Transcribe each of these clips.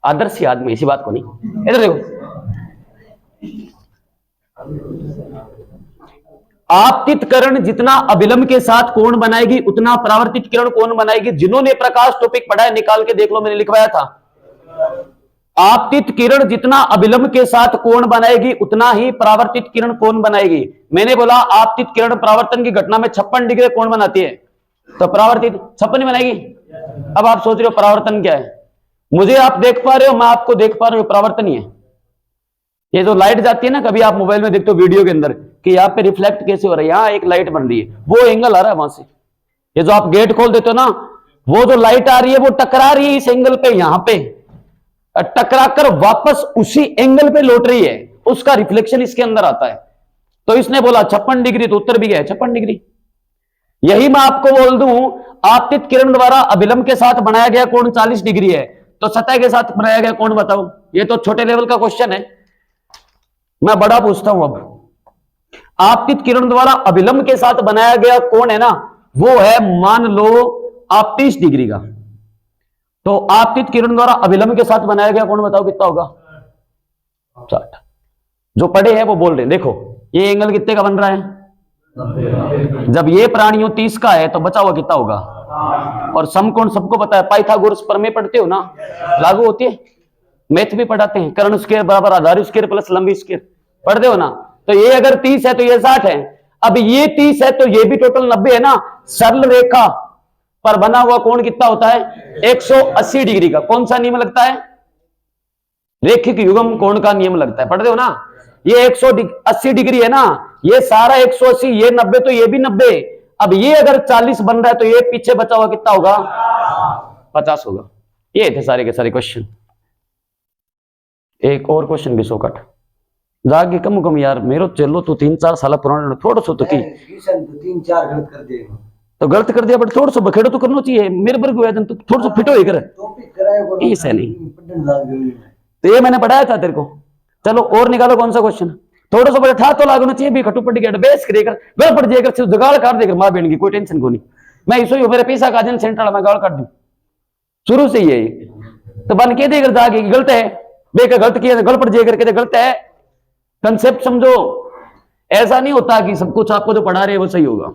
आदर्श आदमी, इसी बात को नहीं। इधर देखो, आपतित किरण जितना अभिलंब के साथ कोण बनाएगी उतना परावर्तित किरण कोण बनाएगी। जिन्होंने प्रकाश टॉपिक पढ़ा है निकाल के देख लो, मैंने लिखवाया था। आपतित किरण जितना अभिलंब के साथ कोण बनाएगी उतना ही परावर्तित किरण कोण बनाएगी। मैंने बोला आपतित किरण परावर्तन की घटना में 56 डिग्री कोण बनाती है, तो परावर्तित 56 बनाएगी। अब आप सोच रहे हो परावर्तन क्या है, मुझे आप देख पा रहे हो, मैं आपको देख पा रहा हूं, परावर्तन ही है। ये जो लाइट जाती है ना, कभी आप मोबाइल में देखते हो वीडियो के अंदर कि यहाँ पे रिफ्लेक्ट कैसे हो रहा है, यहाँ एक लाइट बन रही है, वो एंगल आ रहा है वहां से। ये जो आप गेट खोल देते हो ना, वो जो लाइट आ रही है वो टकरा रही है इस एंगल पे, यहां पे टकराकर वापस उसी एंगल पे लौट रही है, उसका रिफ्लेक्शन इसके अंदर आता है। तो इसने बोला 56 डिग्री, तो उत्तर भी गया 56 डिग्री। यही मैं आपको बोल दूं, आपतित किरण द्वारा अभिलंब के साथ बनाया गया कोण 40 डिग्री है, तो सतह के साथ बनाया गया कोण बताओ। ये तो छोटे लेवल का क्वेश्चन है, मैं बड़ा पूछता हूं। अब आपतित किरण द्वारा अभिलंब के साथ बनाया गया कोण है ना, वो है मान लो आप 30 डिग्री का, तो आपतित किरण द्वारा अभिलंब के साथ बनाया गया कोण बताओ कितना होगा? 60। जो पढ़े हैं वो बोल रहे हैं, देखो ये एंगल कितने का बन रहा है? जब ये प्राणियों 30 का है तो बचा हुआ कितना होगा? और समकोण सबको पता है, पाइथागोरस प्रमेय पढ़ते हो ना, लागू होती है, मैथ भी पढ़ाते हैं, कर्ण स्क्वायर बराबर आधार स्क्वायर प्लस लंबी स्क्वायर पढ़ते हो ना। तो ये अगर 30 है तो ये 60 है, अब ये 30 है तो ये भी टोटल 90 है ना। सरल रेखा पर बना हुआ कोण कितना होता है? 180 डिग्री का। कौन सा नियम लगता है? रेखिक युग्म कोण का नियम लगता है, पढ़ते हो ना। ये 180 डिग्री है ना, ये सारा 180, ये 90 तो ये भी 90। अब ये अगर 40 बन रहा है तो ये पीछे बचा हुआ कितना होगा? 50 होगा। ये थे सारे के सारे क्वेश्चन। एक और क्वेश्चन भी शॉर्टकट जाके कम यार, मेरो चलो तो 3-4 साल पुराना, थोड़ा सा तो की 3-4 गलत कर देगा, तो गलत कर दिया, बट थोड़ा सा बखेड़ो तो करना चाहिए। मेरे पर कोई तो थोड़ा सा फिट हो कर ऐसे नहीं, तो ये मैंने पढ़ाया था तेरे को। चलो और निकालो कौन सा क्वेश्चन, थोड़ा सा बैठा तो लागना चाहिए भी, खटू पट गया बेस करेगा, गल पड़ जाएगा, सिर्फ जुगाड़ काट देकर माँ बहन की, कोई टेंशन को नहीं। मैं इसो ही मेरे पैसा का जन सेंटर मैं गाड़ काट दूं, शुरू से ही तो बन के देकर जाके गलत है, बेकर गलत किया गल पड़ जाएगा कहते गलत है। कंसेप्ट समझो, ऐसा नहीं होता कि सब कुछ आपको जो पढ़ा रहे हैं वो सही होगा।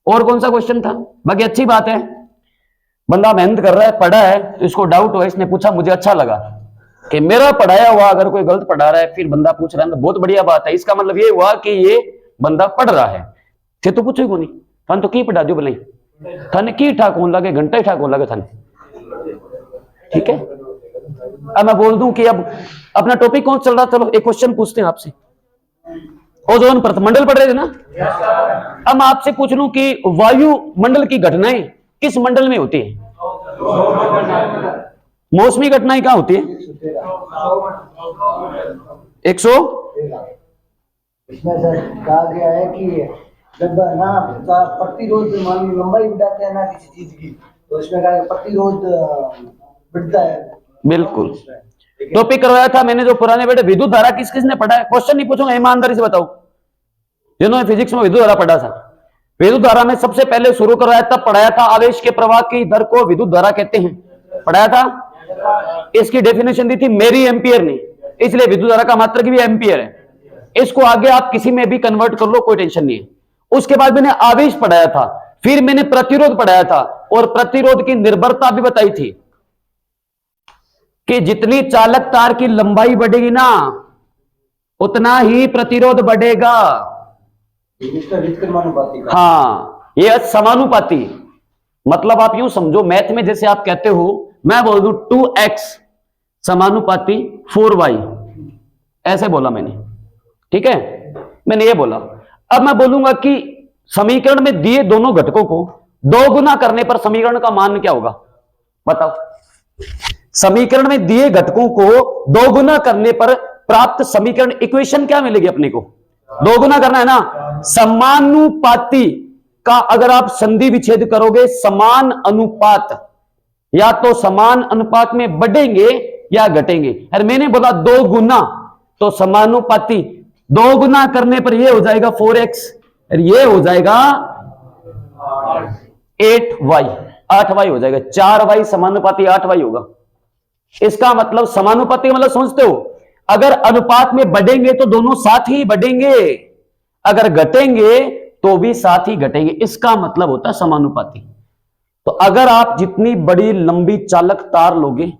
और कौन सा क्वेश्चन था? बाकी अच्छी बात है, बंदा मेहनत कर रहा है, पढ़ा है, तो इसको डाउट हुआ, इसने पूछा, मुझे अच्छा लगा कि मेरा पढ़ाया हुआ अगर कोई गलत पढ़ा रहा है फिर बंदा पूछ रहा है, तो बहुत बढ़िया बात है। इसका मतलब ये हुआ कि ये बंदा पढ़ रहा है। थे तो पूछो नहीं, थान तो की पढ़ा जो भले थाने की ठाक होने लगे, घंटा ही ठाक होने लगे थाने, ठीक है। अब मैं बोल दूं कि अब अपना टॉपिक कौन चल रहा, चलो एक क्वेश्चन पूछते हैं आपसे। ओजोन प्रथमंडल पढ़ रहे थे ना, अब मैं आपसे पूछ लूं कि वायुमंडल की घटनाएं किस मंडल में होती है? मौसमी घटनाएं कहां होती है? 100 इसमें सर कहा गया है कि जब ना प्रतिरोध मान लंबाई बढ़ाते हैं ना किसी चीज की, तो इसमें कहा प्रतिरोध बढ़ता है। बिल्कुल टॉपिक करवाया था मैंने जो पुराने बेटे, विद्युत धारा किस किसने पढ़ा है? क्वेश्चन नहीं पूछूंगा, ईमानदारी से बताओ जिन्होंने फिजिक्स में विद्युत धारा पढ़ा था। विद्युत धारा में सबसे पहले शुरू करवाया था, पढ़ाया था आवेश के प्रवाह की दर को विद्युत धारा कहते हैं, पढ़ाया था। इसकी डेफिनेशन दी थी मेरी एम्पियर ने, इसलिए विद्युत धारा का मात्रक भी एम्पियर है। इसको आगे आप किसी में भी कन्वर्ट कर लो, कोई टेंशन नहीं है। उसके बाद मैंने आवेश पढ़ाया था, फिर मैंने प्रतिरोध पढ़ाया था, और प्रतिरोध की निर्भरता भी बताई थी कि जितनी चालक तार की लंबाई बढ़ेगी ना उतना ही प्रतिरोध बढ़ेगा। हाँ, ये समानुपाती, मतलब आप यूं समझो मैथ में जैसे आप कहते हो, मैं बोल दूं 2x समानुपाती 4y, ऐसे बोला मैंने, ठीक है, मैंने ये बोला। अब मैं बोलूंगा कि समीकरण में दिए दोनों घटकों को 2 गुना करने पर समीकरण का मान क्या होगा? बताओ। समीकरण में दिए घटकों को 2 गुना करने पर प्राप्त समीकरण इक्वेशन क्या मिलेगी अपने को? 2 गुना करना है ना। समानुपाती का अगर आप संधि विच्छेद करोगे, समान अनुपात या तो समान अनुपात में बढ़ेंगे या घटेंगे। अरे मैंने बोला 2 गुना, तो समानुपाती 2 गुना करने पर यह हो जाएगा 4x, और ये हो जाएगा 8y, 8y हो जाएगा। 4y समानुपाती 8y होगा, इसका मतलब समानुपाती मतलब समझते हो, अगर अनुपात में बढ़ेंगे तो दोनों साथ ही बढ़ेंगे, अगर घटेंगे तो भी साथ ही घटेंगे, इसका मतलब होता है समानुपाती। तो अगर आप जितनी बड़ी लंबी चालक तार लोगे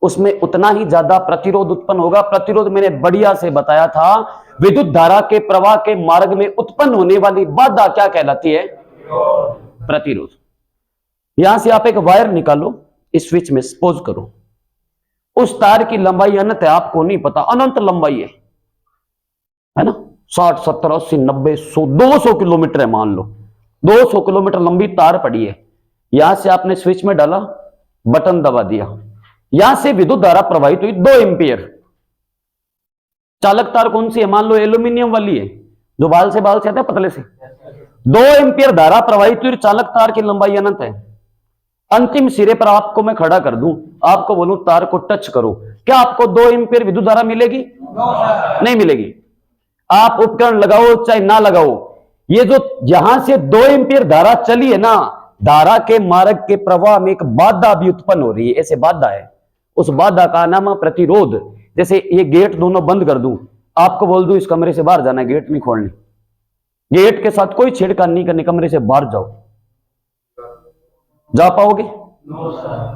उसमें उतना ही ज्यादा प्रतिरोध उत्पन्न होगा। प्रतिरोध मैंने बढ़िया से बताया था, विद्युत धारा के प्रवाह के मार्ग में उत्पन्न होने वाली बाधा क्या कहलाती है? प्रतिरोध। यहां से आप एक वायर निकालो, इस स्विच में सपोज करो उस तार की लंबाई अनंत है, आपको नहीं पता, अनंत लंबाई है ना, 60 70 80 90 100 200 किलोमीटर है, मान लो 200 किलोमीटर लंबी तार पड़ी है। यहां से आपने स्विच में डाला, बटन दबा दिया, यहां से विद्युत धारा प्रवाहित हुई 2 एम्पियर। चालक तार कौन सी है? मान लो एल्यूमिनियम वाली है, जो बाल से आते हैं पतले से। 2 एम्पियर धारा प्रवाहित हुई, चालक तार की लंबाई अनंत है। अंतिम सिरे पर आपको मैं खड़ा कर दूं, आपको बोलूं तार को टच करो, क्या आपको 2 एम्पियर विद्युत धारा मिलेगी? नहीं मिलेगी। आप उपकरण लगाओ चाहे ना लगाओ, ये जो यहां से 2 एम्पियर धारा चली है ना, धारा के मार्ग के प्रवाह में एक बाधा भी उत्पन्न हो रही है, ऐसे बाधा है, उस बाधा का नाम है प्रतिरोध। जैसे ये गेट दोनों बंद कर दूं, आपको बोल दूं इस कमरे से बाहर जाना है, गेट नहीं खोलनी, गेट के साथ कोई छेड़खानी नहीं करनी, कमरे से बाहर जाओ, जा पाओगे?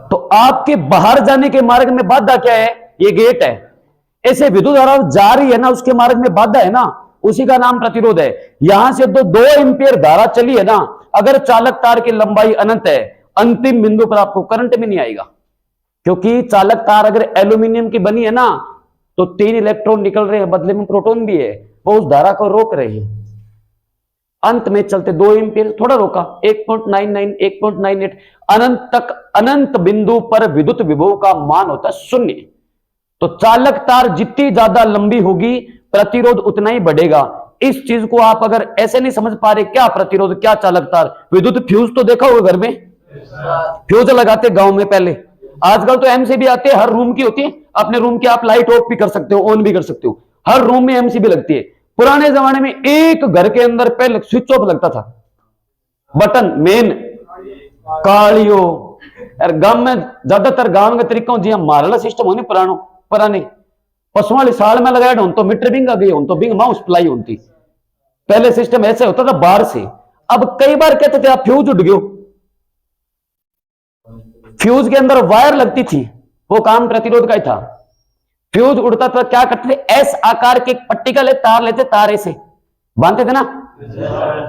तो आपके बाहर जाने के मार्ग में बाधा क्या है? ये गेट है। ऐसे विद्युत धारा जा रही है ना, उसके मार्ग में बाधा है ना, उसी का नाम प्रतिरोध है। यहां से 2 एम्पियर धारा चली है ना, अगर चालक तार की लंबाई अनंत है, अंतिम बिंदु पर आपको करंट भी नहीं आएगा, क्योंकि चालक तार अगर एल्यूमिनियम की बनी है ना, तो 3 इलेक्ट्रॉन निकल रहे हैं, बदले में प्रोटॉन भी है, वो उस धारा को रोक रहे हैं। अंत में चलते 2 एम्पियर, थोड़ा रोका, 1.99 1.98 अनंत तक, अनंत बिंदु पर विद्युत विभव का मान होता है 0। तो चालक तार जितनी ज्यादा लंबी होगी, प्रतिरोध उतना ही बढ़ेगा। इस चीज को आप अगर ऐसे नहीं समझ पा रहे, क्या प्रतिरोध क्या चालक तार, विद्युत फ्यूज तो देखा होगा घर में, फ्यूज लगाते गांव में पहले, आजकल तो एमसीबी आते हैं, हर रूम की होती है, अपने रूम की आप लाइट ऑफ भी कर सकते हो, ऑन भी कर सकते हो, हर रूम में एमसीबी लगती है। पुराने जमाने में एक घर के अंदर पहले स्विच ऑफ लगता था, बटन मेन कालियो, और गांव में ज्यादातर गांव के तरीका जी मारला सिस्टम होने पुराने पशुओं वाली साल में लगाया हूं तो मीटर बिंग आ गई हूं तो बिंग माउस प्लाई होती, पहले सिस्टम ऐसे होता था बाहर से। अब कई बार कहते थे आप फ्यूज उड़ गयो, फ्यूज के अंदर वायर लगती थी, वो काम प्रतिरोध का ही था। फ्यूज उड़ता था, क्या करते थे, एस आकार के पट्टी का तार लेते, तार ऐसे बांधते थे ना,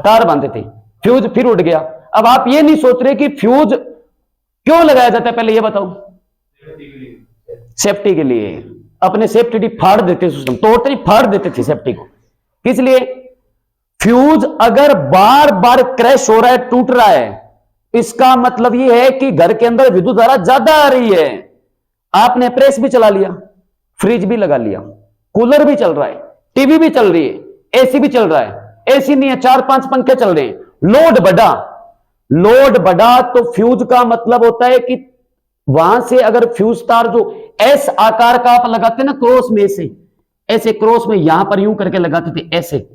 तार बांधते थे, फ्यूज फिर उड़ गया। अब आप ये नहीं सोच रहे कि फ्यूज क्यों लगाया जाता है, पहले ये बताओ। सेफ्टी के लिए, अपने सेफ्टी फाड़ देते सिस्टम, तोड़ते नहीं फाड़ देते थे सेफ्टी को। किस लिए? फ्यूज अगर बार बार क्रैश हो रहा है, टूट रहा है, इसका मतलब यह है कि घर के अंदर विद्युत धारा ज्यादा आ रही है। आपने प्रेस भी चला लिया, फ्रिज भी लगा लिया, कूलर भी चल रहा है, टीवी भी चल रही है, एसी भी चल रहा है, एसी नहीं है 4-5 पंखे चल रहे हैं, लोड बढ़ा तो फ्यूज का मतलब होता है कि वहां से अगर फ्यूज तार जो एस आकार का आप लगाते ना, क्रॉस में ऐसे क्रॉस में यहां पर यूं करके लगाते थे ऐसे,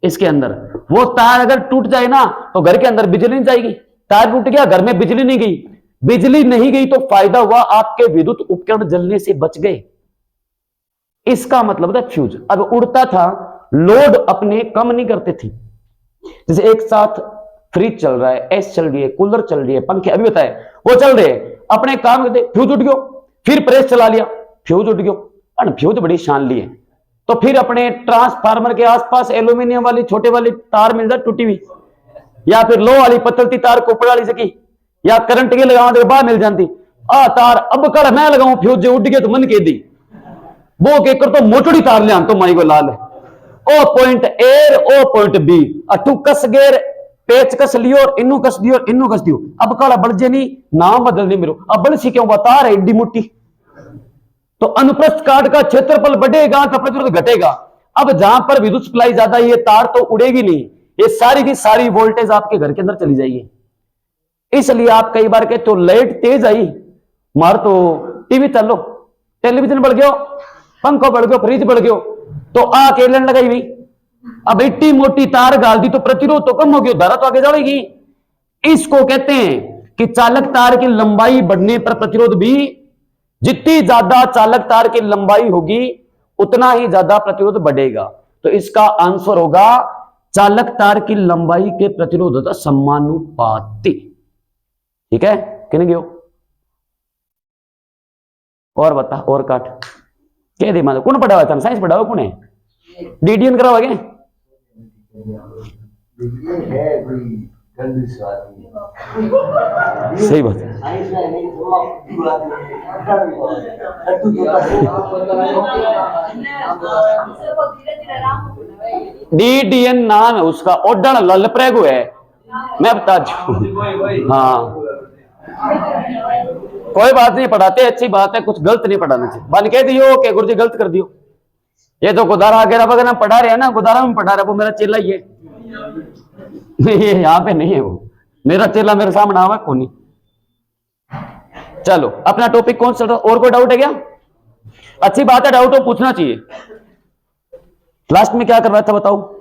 इसके अंदर वो तार अगर टूट जाए ना तो घर के अंदर बिजली नहीं जाएगी। तार टूट गया, घर में बिजली नहीं गई, बिजली नहीं गई तो फायदा हुआ, आपके विद्युत उपकरण जलने से बच गए। इसका मतलब था फ्यूज। अब उड़ता था, लोड अपने कम नहीं करते थे, जैसे एक साथ फ्रिज चल रहा है, एस चल रही है, कूलर चल रही है, पंखे अभी बताए वो चल रहे हैं, अपने काम करते, फ्यूज उठ गयो, फिर प्रेस चला लिया, फ्यूज उठ गयो, फ्यूज बड़ी शान ली है, तो फिर अपने ट्रांसफार्मर के आसपास एल्यूमिनियम वाली छोटे वाली तार मिल जाए टूटी हुई, या फिर लो वाली पतलती तार कोपड़ वाली सकी, या करंट के लगा बाहर मिल जाती आ तार। अब कड़ मैं लगाऊं फ्यूज जो उठ गया तो मन के दी वो के कर तो मोटड़ी तार ले तो माई को लाल O point A O point B, अटू कस गेर पेच कस लियो, इनू कस दियो, इनू कस दियो, अब काला बढ़ नहीं, नाम बदल नहीं मेरे, अब बड़ सी क्यों बता रहे एडी मोटी, तो अनुप्रस्थ काट का क्षेत्रफल बढ़ेगा तो प्रतिरोध घटेगा। अब जहां पर विद्युत सप्लाई ज्यादा, ये तार तो उड़ेगी नहीं, ये सारी की सारी वोल्टेज आपके घर के अंदर चली जाएगी। इसलिए आप कई बार कहते हो लाइट तेज आई, मार तो टीवी चलो, टेलीविजन बढ़ गयो, पंखा बढ़ गयो, फ्रिज बढ़ गयो, तो आके लाइन लगाई हुई, अब इतनी मोटी तार गाल दी तो प्रतिरोध तो कम हो गया, धारा तो आगे जाएगी। इसको कहते हैं कि चालक तार की लंबाई बढ़ने पर प्रतिरोध भी जितनी ज्यादा चालक तार की लंबाई होगी उतना ही ज्यादा प्रतिरोध बढ़ेगा। तो इसका आंसर होगा चालक तार की लंबाई के प्रतिरोध होता समानुपाती। ठीक है, किन गयो और बता और काट क्या दिमाग कौन पढ़ा हुआ था? साइंस पढ़ा हुआ कौन है? डीडीएन करा हुआ क्या? है कोई गंदी स्वाद सही बात है। साइंस में नहीं डीडीएन नाम है उसका, ओडन ललप्रेगो है, मैं बता दूं। हाँ कोई बात नहीं, पढ़ाते अच्छी बात है, कुछ गलत नहीं पढ़ाना चाहिए। बन कह दियो कि गुरुजी गलत कर दियो। ये तो गुदारा वगैरह वगैरह पढ़ा रहे हैं ना, गुदारा में पढ़ा रहा है, वो मेरा चेला ही है। ये यहाँ पे नहीं है, वो मेरा चेला मेरे सामने आवा कौन नहीं। चलो अपना टॉपिक कौन सा? और कोई डाउट है क्या? अच्छी बात है, डाउट हो पूछना चाहिए। लास्ट में क्या कर रहा था बताओ?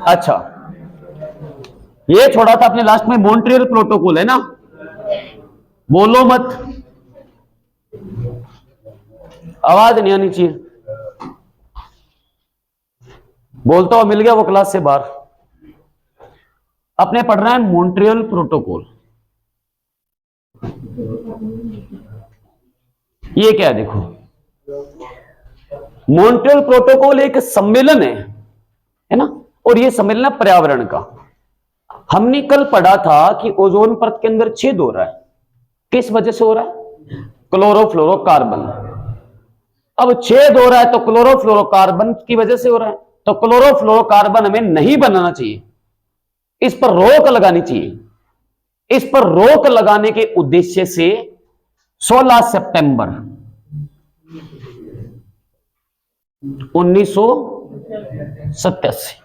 अच्छा ये छोड़ा था अपने लास्ट में, मॉन्ट्रियल प्रोटोकॉल है ना, बोलो मत, आवाज नहीं आनी चाहिए। बोलता हुआ मिल गया वो क्लास से बाहर। अपने पढ़ रहे हैं मॉन्ट्रियल प्रोटोकॉल। ये क्या है देखो, मॉन्ट्रियल प्रोटोकॉल एक सम्मेलन है ना, और ये सम्मेलन है पर्यावरण का। हमने कल पढ़ा था कि ओजोन परत के अंदर छेद हो रहा है, किस वजह से हो रहा है? क्लोरोफ्लोरोकार्बन। अब छेद हो रहा है तो क्लोरोफ्लोरोकार्बन की वजह से हो रहा है, तो क्लोरोफ्लोरोकार्बन हमें नहीं बनाना चाहिए, इस पर रोक लगानी चाहिए। इस पर रोक लगाने के उद्देश्य से 16 सितंबर 1987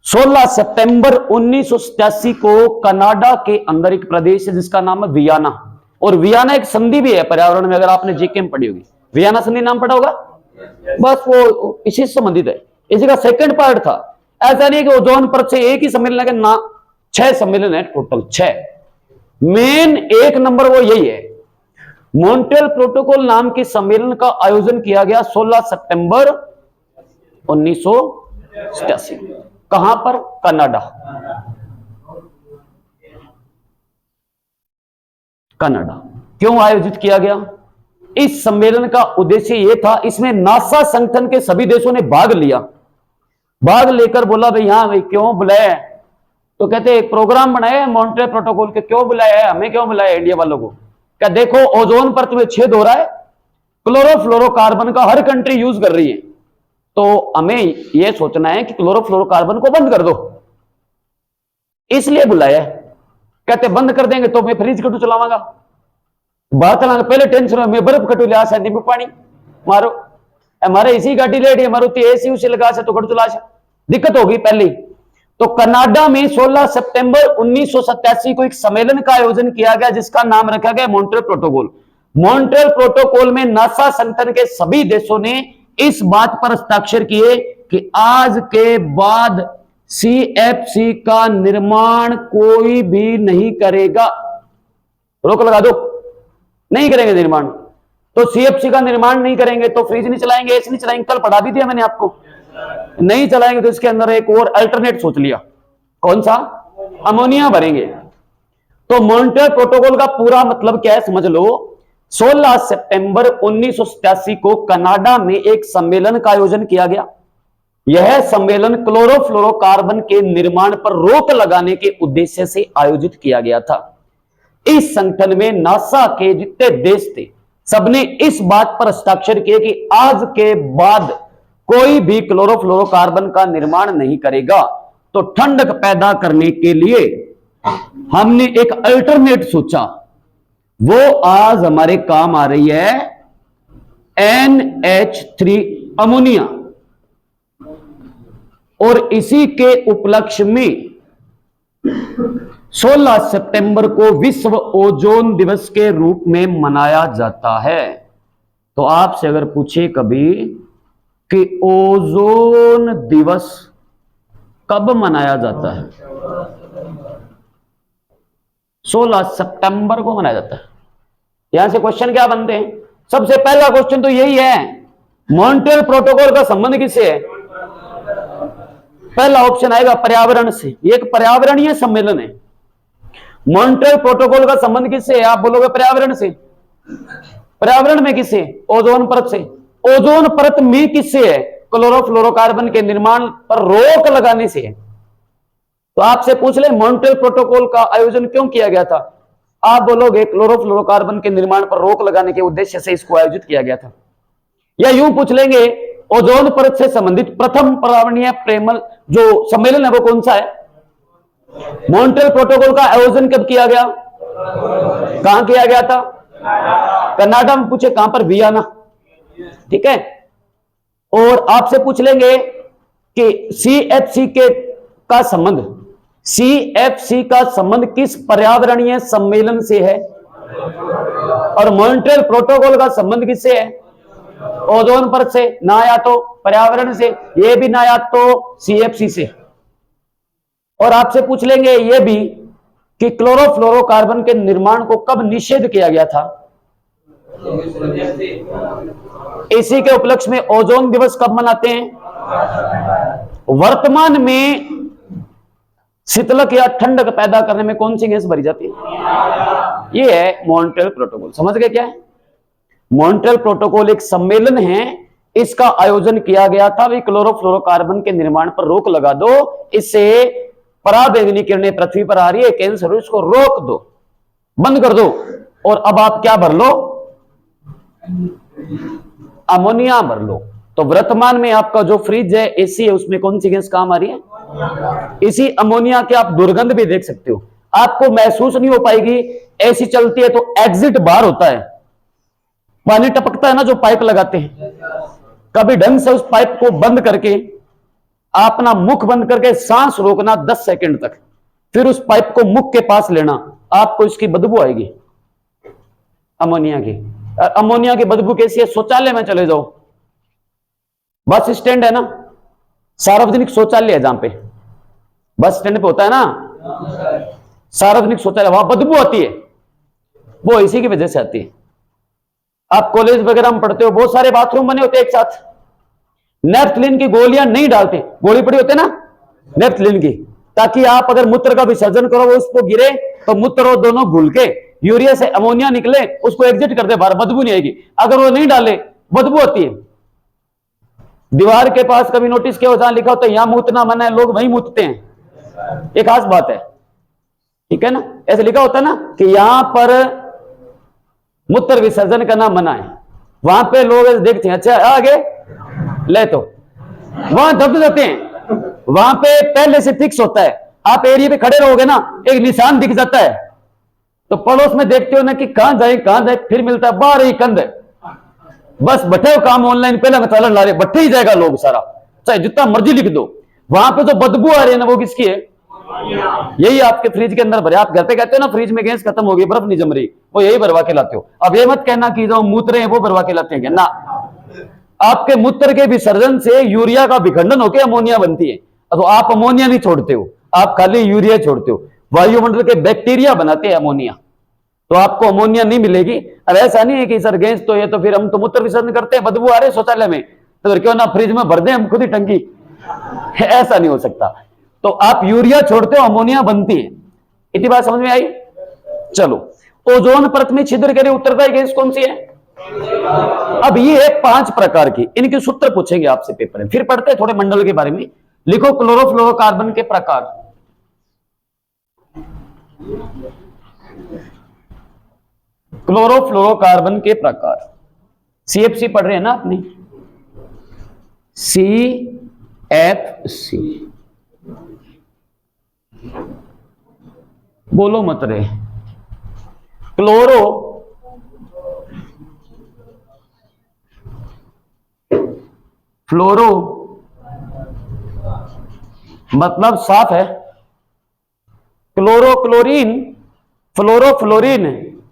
16 सितंबर 1987 को कनाडा के अंदर एक प्रदेश है जिसका नाम है वियना, और वियना एक संधि भी है पर्यावरण में, अगर आपने जीके में पढ़ी होगी, वियना संधि नाम पढ़ा होगा, बस वो इसी से संबंधित है। इसी का सेकंड पार्ट था। ऐसा नहीं कि ओजोन परत से एक ही सम्मेलन है ना, 6 सम्मेलन है टोटल, 6। मेन एक नंबर वो यही है, मॉन्ट्रियल प्रोटोकॉल नाम के सम्मेलन का आयोजन किया गया 16 सितंबर 1987। कहां पर? कनाडा। कनाडा क्यों आयोजित किया गया? इस सम्मेलन का उद्देश्य यह था, इसमें नासा संगठन के सभी देशों ने भाग लिया। भाग लेकर बोला भाई हाँ भाई क्यों बुलाया? तो कहते एक प्रोग्राम बनाया मॉन्ट्रियल प्रोटोकॉल के, क्यों बुलाया है हमें, क्यों बुलाया इंडिया वालों को? क्या देखो ओजोन परत में छेद हो रहा है, क्लोरोफ्लोरोकार्बन का हर कंट्री यूज कर रही है, तो हमें यह सोचना है कि क्लोरोफ्लोरोकार्बन को बंद कर दो, इसलिए बुलाया। कहते बंद कर देंगे तो मैं फ्रिज कटू चलावांगा, बात चलाना पहले टेंशन में बर्फ कटू लिया से नींबू पानी मारो, हमारे इसी गाड़ी ले रही मारुति एसी उसी लगा से तो कटू चला से, दिक्कत होगी पहले। तो कनाडा में 16 सितंबर 1987 को एक सम्मेलन का आयोजन किया गया जिसका नाम रखा गया मॉन्ट्रियल प्रोटोकॉल। मॉन्ट्रियल प्रोटोकॉल में नासा संगठन के सभी देशों ने इस बात पर हस्ताक्षर किए कि आज के बाद सीएफसी का निर्माण कोई भी नहीं करेगा। रोक लगा दो, नहीं करेंगे निर्माण। तो सीएफसी का निर्माण नहीं करेंगे तो फ्रिज नहीं चलाएंगे, एसी नहीं चलाएंगे, कल पढ़ा भी दिया मैंने आपको, नहीं चलाएंगे तो इसके अंदर एक और अल्टरनेट सोच लिया, कौन सा? अमोनिया भरेंगे। तो मॉन्ट्रियल प्रोटोकॉल का पूरा मतलब क्या है समझ लो। 16 सितंबर 1987 को कनाडा में एक सम्मेलन का आयोजन किया गया। यह सम्मेलन क्लोरोफ्लोरोकार्बन के निर्माण पर रोक लगाने के उद्देश्य से आयोजित किया गया था। इस संगठन में नासा के जितने देश थे सबने इस बात पर हस्ताक्षर किए कि आज के बाद कोई भी क्लोरोफ्लोरोकार्बन का निर्माण नहीं करेगा। तो ठंडक पैदा करने के लिए हमने एक अल्टरनेट सोचा, वो आज हमारे काम आ रही है NH3 अमोनिया। और इसी के उपलक्ष्य में 16 सितंबर को विश्व ओजोन दिवस के रूप में मनाया जाता है। तो आपसे अगर पूछे कभी कि ओजोन दिवस कब मनाया जाता है, 16 सितंबर को मनाया जाता है। यहां से क्वेश्चन क्या बनते हैं? सबसे पहला क्वेश्चन तो यही है, मॉन्ट्रियल प्रोटोकॉल का संबंध किससे है? पहला ऑप्शन आएगा पर्यावरण से। ये एक पर्यावरणीय सम्मेलन है। मॉन्ट्रियल प्रोटोकॉल का संबंध किससे है? आप बोलोगे पर्यावरण से। पर्यावरण में किससे? ओजोन परत से। ओजोन परत में किससे है? क्लोरोफ्लोरोकार्बन के निर्माण पर रोक लगाने से है। तो आपसे पूछ ले मॉन्ट्रियल प्रोटोकॉल का आयोजन क्यों किया गया था? आप बोलोगे क्लोरोफ्लोरोकार्बन के निर्माण पर रोक लगाने के उद्देश्य से इसको आयोजित किया गया था। या यूं पूछ लेंगे ओजोन परत से संबंधित प्रथम पर्यावरणीय प्रेमल जो सम्मेलन है वो कौन सा है? मॉन्ट्रियल प्रोटोकॉल का आयोजन कब किया गया? कहां किया गया था? कनाडा में। पूछे कहां पर? वियना। ठीक है। और आपसे पूछ लेंगे कि सीएफसी का संबंध, सीएफसी का संबंध किस पर्यावरणीय सम्मेलन से है? और मॉन्ट्रियल प्रोटोकॉल का संबंध किससे है? ओजोन परत से। ना या तो पर्यावरण से, ये भी ना या तो सीएफसी से। और आपसे पूछ लेंगे ये भी कि क्लोरोफ्लोरोकार्बन के निर्माण को कब निषेध किया गया था? इसी के उपलक्ष्य में ओजोन दिवस कब मनाते हैं? वर्तमान में शीतलक या ठंडक पैदा करने में कौन सी गैस भरी जाती है? ये है मॉन्ट्रियल प्रोटोकॉल। समझ गए क्या है? मॉन्ट्रियल प्रोटोकॉल एक सम्मेलन है, इसका आयोजन किया गया था भी क्लोरोफ्लोरोकार्बन के निर्माण पर रोक लगा दो, इससे पराबैंगनी किरणें पृथ्वी पर आ रही है, कैंसर हो, इसको रोक दो, बंद कर दो। और अब आप क्या भर लो? अमोनिया भर लो। तो वर्तमान में आपका जो फ्रिज है, एसी है, उसमें कौन सी गैस काम आ रही है? इसी अमोनिया की आप दुर्गंध भी देख सकते हो। आपको महसूस नहीं हो पाएगी। एसी चलती है तो एग्जिट बाहर होता है, पानी टपकता है ना, जो पाइप लगाते हैं, कभी ढंग से उस पाइप को बंद करके अपना मुख बंद करके सांस रोकना 10 सेकंड तक, फिर उस पाइप को मुख के पास लेना, आपको इसकी बदबू आएगी अमोनिया की। अमोनिया की बदबू कैसी है? शौचालय में चले जाओ, बस स्टैंड है ना, सार्वजनिक शौचालय है जहां पे बस स्टैंड पे होता है ना सार्वजनिक शौचालय, वहां बदबू आती है, वो इसी की वजह से आती है। आप कॉलेज वगैरह में पढ़ते हो, बहुत सारे बाथरूम बने होते हैं एक साथ, नेफ्थलीन की गोलियां नहीं डालते, गोली पड़ी होती है ना नेफ्थलीन की, ताकि आप अगर मूत्र का विसर्जन करो, वो उसको गिरे तो मूत्र और दोनों घुल के यूरिया से अमोनिया निकले, उसको एग्जिट कर दे बाहर, बदबू नहीं आएगी। अगर वो नहीं डाले बदबू आती है। दीवार के पास कभी नोटिस किया हो जहां लिखा होता है यहां मूतना मना है, लोग वहीं मूतते हैं, एक खास बात है, ठीक है ना। ऐसे लिखा होता है ना कि यहां पर मूत्र विसर्जन करना मना है, वहां पे लोग देखते हैं, अच्छा आगे ले, तो वहां दब जाते हैं, वहां पे पहले से फिक्स होता है, आप एरिया पे खड़े रहोगे ना, एक निशान दिख जाता है, तो पड़ोस में देखते हो ना कि कहां जाए, फिर मिलता है बाहर ही कंध, बस बैठे हो काम ऑनलाइन, पहले मसाला ला रहे, बैठे ही जाएगा लोग सारा, चाहे जितना मर्जी लिख दो। वहां पे जो बदबू आ रही है ना, वो किसकी है? यही आपके फ्रिज के अंदर भरे। आप घर पे कहते हो ना फ्रिज में गैस खत्म हो गई, बर्फ नहीं जम रही, वो यही भरवा के लाते हो। अब ये मत कहना कि जो मूत्र हैं वो भरवा के लाते हैं, ना, आपके मूत्र के विसर्जन से यूरिया का विखंडन होकर अमोनिया बनती है, तो आप अमोनिया नहीं छोड़ते हो, आप खाली यूरिया छोड़ते हो। वायुमंडल के बैक्टीरिया बनाते हैं अमोनिया, तो आपको अमोनिया नहीं मिलेगी। अब ऐसा नहीं है कि सर गैस तो ये, तो फिर हम तो मूत्र विसर्जन करते हैं, बदबू आ रहे शौचालय में, तो फिर क्यों ना फ्रिज में भर दें हम खुद ही टंकी, ऐसा नहीं हो सकता। तो आप यूरिया छोड़ते हो, अमोनिया बनती है। इतनी बात समझ में आई? चलो, ओजोन परत में छिद्र के लिए उत्तरदायी गैस कौन सी है? अब ये है 5 प्रकार की, इनके सूत्र पूछेंगे आपसे पेपर में। फिर पढ़ते हैं थोड़े मंडल के बारे में। लिखो क्लोरोफ्लोरोकार्बन के प्रकार। क्लोरोफ्लोरोकार्बन के प्रकार, सीएफसी पढ़ रहे हैं ना अपनी, सीएफसी, बोलो मत रे, क्लोरो फ्लोरो मतलब साफ है, क्लोरो क्लोरीन, फ्लोरो फ्लोरीन,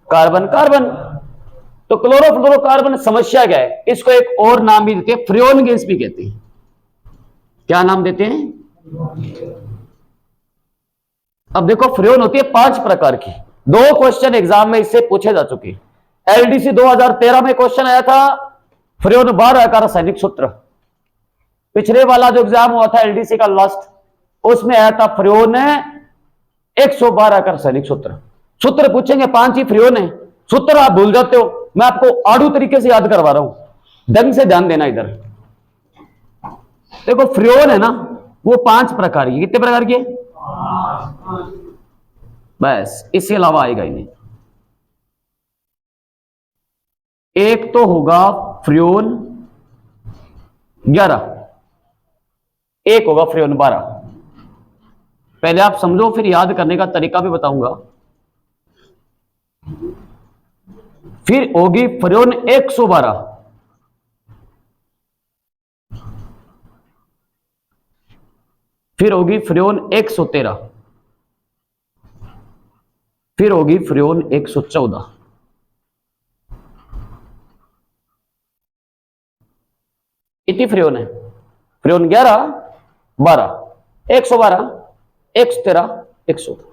कार्बन कार्बन। तो क्लोरोफ्लोरोकार्बन समस्या क्या है? इसको एक और नाम भी देते हैं, फ्रियोन गैस भी कहते हैं। क्या नाम देते हैं? अब देखो फ्रियोन होती है 5 प्रकार की, दो क्वेश्चन एग्जाम में इससे पूछे जा चुके। एलडीसी 2013 में क्वेश्चन आया था फ्रेयोन 12 का रासायनिक सूत्र। पिछले वाला जो एग्जाम हुआ था एलडीसी का लास्ट, उसमें आया था फ्रेयोन 112 का रासायनिक सूत्र। सूत्र पूछेंगे 5 ही फ्रेयोन है, सूत्र आप भूल जाते हो। मैं आपको आड़ू तरीके से याद करवा रहा हूं, ढंग से ध्यान देना। इधर देखो फ्रेयोन है ना, वो 5 प्रकार की, कितने प्रकार की? बस, इसके अलावा आएगा ही नहीं। एक तो होगा फ्रेयोन 11, एक होगा फ्रेयोन 12। पहले आप समझो, फिर याद करने का तरीका भी बताऊंगा। फिर होगी फ्रेयोन 112, फिर होगी फ्रेयोन 113, फिर होगी फ्रेयोन 114। इतनी फ्रेयोन है। फ्रेयोन 11, 12, 112, 113, 114।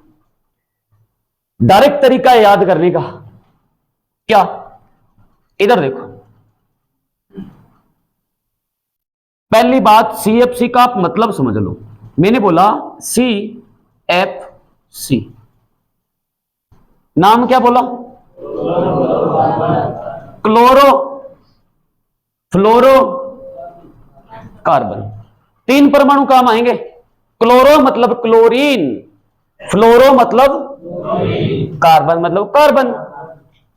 डायरेक्ट तरीका है याद करने का। क्या? इधर देखो, पहली बात CFC का आप मतलब समझ लो। मैंने बोला CFC, नाम क्या बोला? क्लोरो फ्लोरो कार्बन। 3 परमाणु काम आएंगे। क्लोरो मतलब क्लोरीन, फ्लोरो मतलब कार्बन मतलब कार्बन।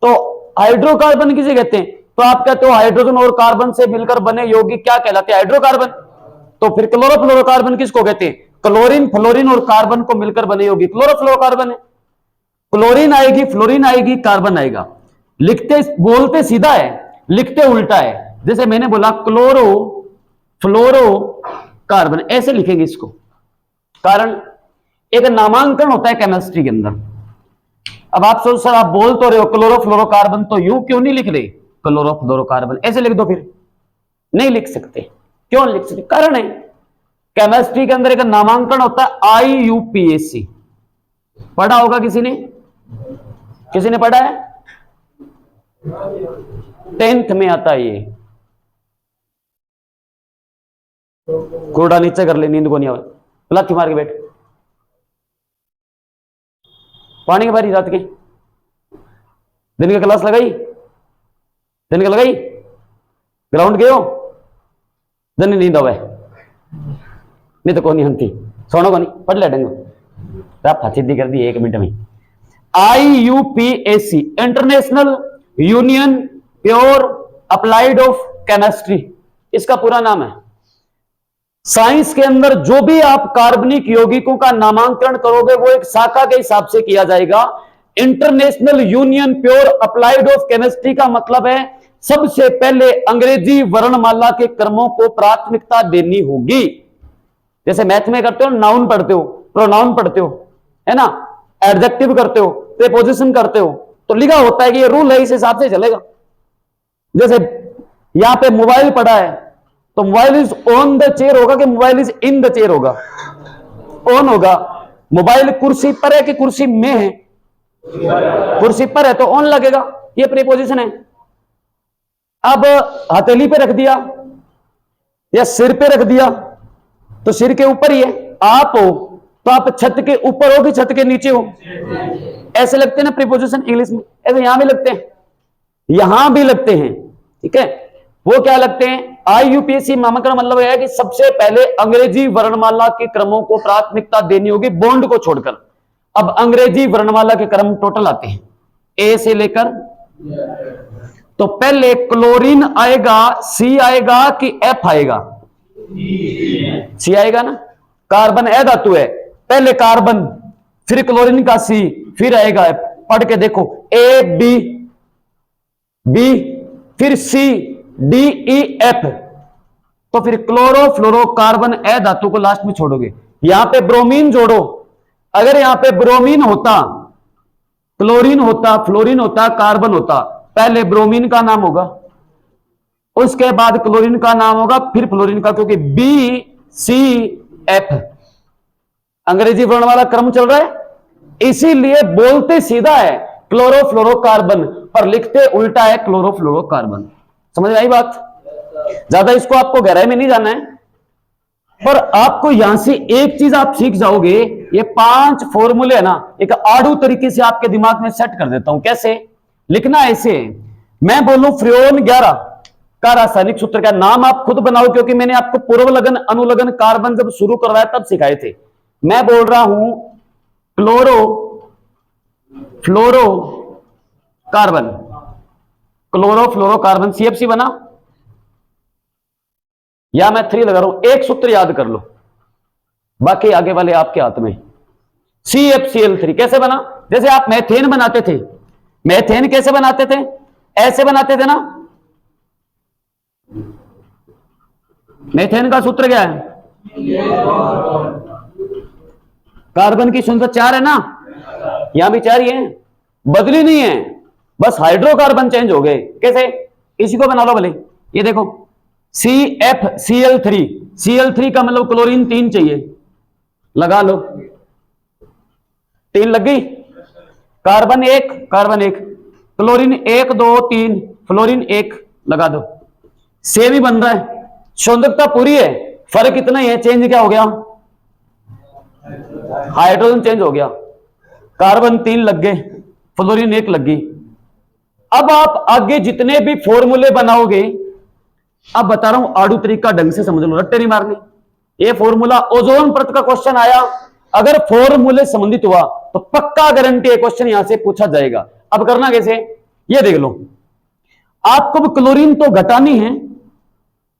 तो हाइड्रोकार्बन किसे कहते हैं? तो आप कहते हो हाइड्रोजन और कार्बन से मिलकर बने यौगिक क्या कहलाते हैं? हाइड्रोकार्बन। तो फिर क्लोरोफ्लोरोकार्बन किसको कहते हैं? क्लोरीन फ्लोरीन और कार्बन को मिलकर बने यौगिक क्लोरोफ्लोरोकार्बन है। क्लोरीन आएगी, फ्लोरीन आएगी, कार्बन आएगा। लिखते बोलते सीधा है, लिखते उल्टा है। जैसे मैंने बोला क्लोरो फ्लोरो कार्बन, ऐसे लिखेंगे इसको। कारण एक नामांकन होता है केमिस्ट्री के अंदर। अब आप सोच, सर आप बोल तो रहे हो क्लोरोफ्लोरोकार्बन, तो यूं क्यों नहीं लिख रहे क्लोरोफ्लोरोकार्बन? ऐसे लिख दो। फिर नहीं लिख सकते। क्यों लिख सकते? कारण है केमिस्ट्री के अंदर एक नामांकन होता है IUPAC। पढ़ा होगा किसी ने? किसी ने पढ़ा है? 10th में आता है ये। घोड़ा नीचे कर ले, नींद को नहीं आवे, लाठी मार के बैठ। पानी के बारी रात के दिन की क्लास लगाई, दिन की लगाई, ग्राउंड गए हो, दिन नींद आवे नहीं तो कौन नहीं हंती, सोनो को नहीं पढ़ ले डेंगू फांसी कर दी 1 मिनट में। IUPAC international union pure applied of chemistry, इसका पूरा नाम है। साइंस के अंदर जो भी आप कार्बनिक यौगिकों का नामांकन करोगे वो एक शाखा के हिसाब से किया जाएगा। International union pure applied of chemistry का मतलब है सबसे पहले अंग्रेजी वर्णमाला के क्रमों को प्राथमिकता देनी होगी। जैसे मैथ में करते हो, नाउन पढ़ते हो, प्रोनाउन पढ़ते हो, है ना, एडजेक्टिव करते हो, प्रीपोजिशन करते हो, तो लिखा होता है कि ये रूल है, इस हिसाब से चलेगा। जैसे यहां पे मोबाइल पड़ा है तो mobile is on the chair होगा कि mobile is in the chair होगा? ऑन होगा। मोबाइल कुर्सी पर है कि कुर्सी में है? कुर्सी पर है तो ऑन लगेगा, ये प्रीपोजिशन है। अब हथेली पे रख दिया या सिर पे रख दिया तो सिर के ऊपर ही है। आप हो तो आप छत के ऊपर हो कि छत के नीचे हो? ऐसे लगते हैं ना प्रीपोजिशन इंग्लिश में, ऐसे यहां भी लगते हैं, यहां भी लगते हैं। ठीक है, वो क्या लगते हैं? IUPAC नामकरण मतलब है कि सबसे पहले अंग्रेजी वर्णमाला के क्रमों को प्राथमिकता देनी होगी बॉन्ड को छोड़कर। अब अंग्रेजी वर्णमाला के क्रम टोटल आते हैं A से लेकर, तो पहले क्लोरीन आएगा, C आएगा कि F आएगा? C आएगा ना। कार्बन ए धातु है, पहले कार्बन फिर क्लोरीन का C फिर आएगा F। पढ़ के देखो A B फिर C D E F, तो फिर क्लोरो फ्लोरो कार्बन ए धातु को लास्ट में छोड़ोगे। यहां पे ब्रोमीन जोड़ो, अगर यहां पे ब्रोमीन होता, क्लोरीन होता, फ्लोरीन होता, कार्बन होता, पहले ब्रोमीन का नाम होगा, उसके बाद क्लोरीन का नाम होगा, फिर फ्लोरीन का, क्योंकि B C F अंग्रेजी वर्णमाला क्रम चल रहा है। इसीलिए बोलते सीधा है क्लोरोफ्लोरोकार्बन, पर लिखते उल्टा है क्लोरोफ्लोरोकार्बन। समझ में आई बात? ज्यादा इसको आपको गहराई में नहीं जाना है, पर आपको यहां से एक चीज आप सीख जाओगे, ये 5 फॉर्मूले है ना, एक आड़ू तरीके से आपके दिमाग में सेट कर देता हूं। कैसे लिखना? ऐसे मैं बोलूं फ्रेओन 11 का रासायनिक सूत्र का नाम आप खुद बनाओ, क्योंकि मैंने आपको पूर्व लगन अनुलगन कार्बन जब शुरू करवाया तब सिखाए थे। मैं बोल रहा हूं क्लोरो फ्लोरो कार्बन, क्लोरोफ्लोरोकार्बन, CFC बना, या मैं 3 लगा रहा हूं। एक सूत्र याद कर लो, बाकी आगे वाले आपके हाथ में। CFCl3 कैसे बना? जैसे आप मेथेन बनाते थे, मेथेन कैसे बनाते थे? ऐसे बनाते थे ना। मेथेन का सूत्र क्या है? कार्बन की संख्या 4 है ना, यहां भी 4 ही है, बदली नहीं है, बस हाइड्रोकार्बन चेंज हो गए। कैसे? इसी को बना लो भले, ये देखो CFCl3, Cl3 का मतलब क्लोरीन 3 चाहिए, लगा लो, 3 लग गई। कार्बन 1 क्लोरीन 1 2 3 फ्लोरीन 1 लगा दो, सेम ही बन रहा है, संयोजकता पूरी है, फर्क इतना ही है, चेंज क्या हो गया? हाइड्रोजन चेंज हो गया। कार्बन 3 लग गए, फ्लोरीन 1 लग गई। अब आप आगे जितने भी फॉर्मूले बनाओगे, अब बता रहा हूं आड़ू तरीका ढंग से समझ लो, रट्टे नहीं मारने। ये फॉर्मूला ओजोन परत का क्वेश्चन आया, अगर फॉर्मूले संबंधित हुआ तो पक्का गारंटी है क्वेश्चन यहां से पूछा जाएगा। अब करना कैसे? ये देख लो, आपको क्लोरीन तो घटानी है,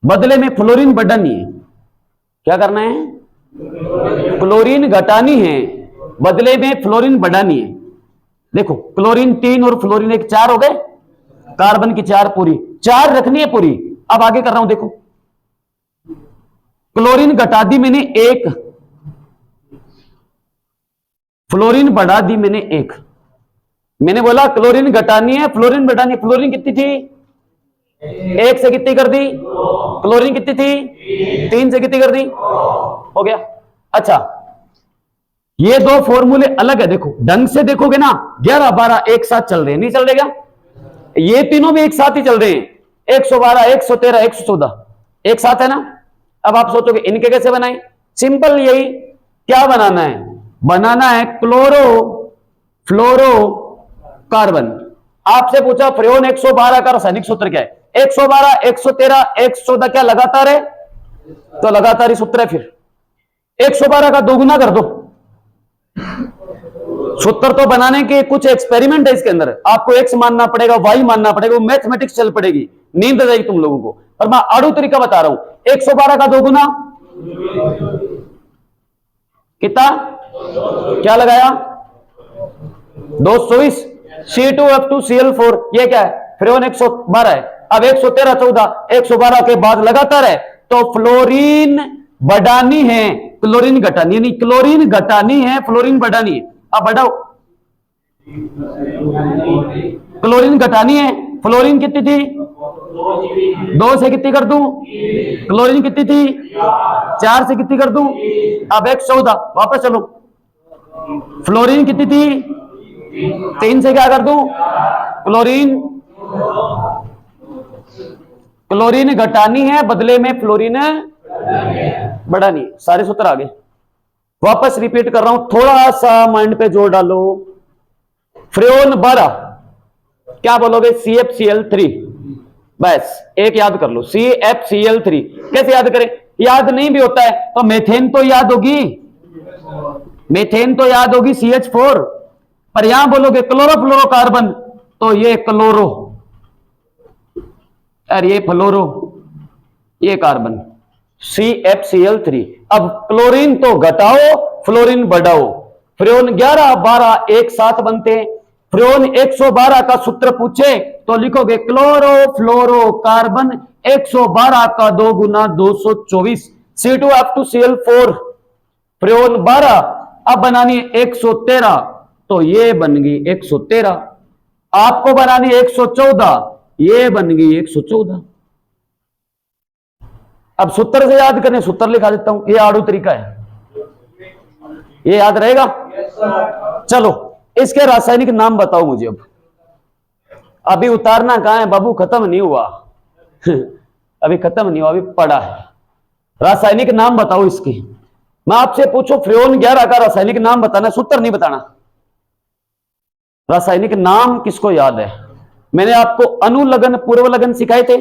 बदले में फ्लोरीन बढ़ानी है। क्या करना है? क्लोरीन घटानी है, बदले में फ्लोरीन बढ़ानी है। देखो क्लोरीन 3 और फ्लोरीन 1 4 हो गए, कार्बन की 4 पूरी, 4 रखनी है पूरी। अब आगे कर रहा हूं, देखो क्लोरीन घटा दी मैंने 1, फ्लोरीन बढ़ा दी मैंने 1। मैंने बोला क्लोरीन घटानी है, फ्लोरीन बढ़ानी है। फ्लोरीन कितनी थी? 1 से कितनी कर दी? क्लोरीन कितनी थी? 3 से कितनी कर दी? हो गया। अच्छा, ये दो फॉर्मूले अलग है, देखो ढंग से देखोगे ना, 11 12 एक साथ चल रहे हैं, नहीं चल रहे क्या? ये तीनों भी एक साथ ही चल रहे हैं, 112 113 114 एक साथ है ना। अब आप सोचोगे इनके कैसे बनाएं? सिंपल, यही क्या बनाना है? बनाना है क्लोरो फ्लोरो कार्बन। आपसे पूछा फ्रेओन 112 का रासायनिक सूत्र क्या है? 112 113 114 क्या लगातार है? तो लगातार ही सूत्र है। फिर 112 का दोगुना कर दो। सूत्र तो बनाने के कुछ एक्सपेरिमेंट है इसके अंदर, आपको एक्स मानना पड़ेगा, वाई मानना पड़ेगा, वो मैथमेटिक्स चल पड़ेगी, नींद आ जाएगी तुम लोगों को। पर मैं आड़ू तरीका बता रहा हूं। 112 का दोगुना कितना? क्या लगाया? 224 C2F2Cl4, ये क्या है? फ्रेओन 112 है। अब 113 14 112 के बाद लगातार है, तो फ्लोरीन बढ़ानी है, क्लोरीन घटानी है, नहीं क्लोरीन घटानी है, फ्लोरीन बढ़ानी है। अब बढ़ाओ, क्लोरीन घटानी है, फ्लोरीन कितनी थी? 2 से कितनी कर दूं? क्लोरीन कितनी थी? 4 से कितनी कर दूं? अब 114, वापस चलो, फ्लोरीन कितनी थी? 3 से क्या कर दूं? क्लोरीन घटानी है, बदले में फ्लोरीन बढ़ानी है। सारे सूत्र आ गए। वापस रिपीट कर रहा हूं, थोड़ा सा माइंड पे जोर डालो। फ्रेओन 12 क्या बोलोगे? CFCl3, बस एक याद कर लो, CFCl3। कैसे याद करें? याद नहीं भी होता है तो मेथेन तो याद होगी, मेथेन तो याद होगी CH4, पर यहां बोलोगे क्लोरोफ्लोरोकार्बन तो ये क्लोरो, और ये फ्लोरो, ये कार्बन, CFCl3। अब क्लोरीन तो घटाओ, फ्लोरीन बढ़ाओ। फ्रेओन 11 12 एक साथ बनते हैं। फ्रेओन 112 का सूत्र पूछे तो लिखोगे क्लोरो फ्लोरो कार्बन 112 का 2 गुना 224 C2F2Cl4। फ्रेओन 12 अब बनानी है 113, तो ये बन गई 113। आपको बनानी है 114, ये बन गई 114। अब सूत्र से याद करने, सूत्र लिखा देता हूं, ये आड़ू तरीका है, ये याद रहेगा। चलो इसके रासायनिक नाम बताओ मुझे। अब अभी उतारना कहां है बाबू, खत्म नहीं हुआ अभी खत्म नहीं हुआ, अभी पड़ा है। रासायनिक नाम बताओ इसके। मैं आपसे पूछूं फ्रेओन 11 का रासायनिक नाम बताना, सूत्र नहीं बताना। रासायनिक नाम किसको याद है? मैंने आपको अनुलग्न पूर्व लगन सिखाए थे।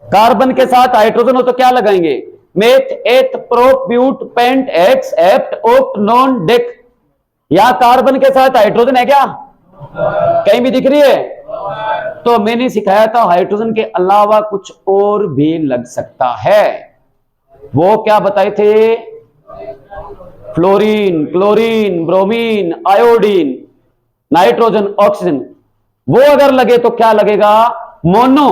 कार्बन के साथ हाइड्रोजन हो तो क्या लगाएंगे? Meth, eth, prop, but, pent, hex, hept, oct, non, dec. यहां कार्बन के साथ हाइड्रोजन है क्या? कहीं भी दिख रही है? तो मैंने सिखाया था हाइड्रोजन के अलावा कुछ और भी लग सकता है। वो क्या बताए थे? Fluorine, chlorine, bromine, iodine, nitrogen, oxygen. वो अगर लगे तो क्या लगेगा? मोनो,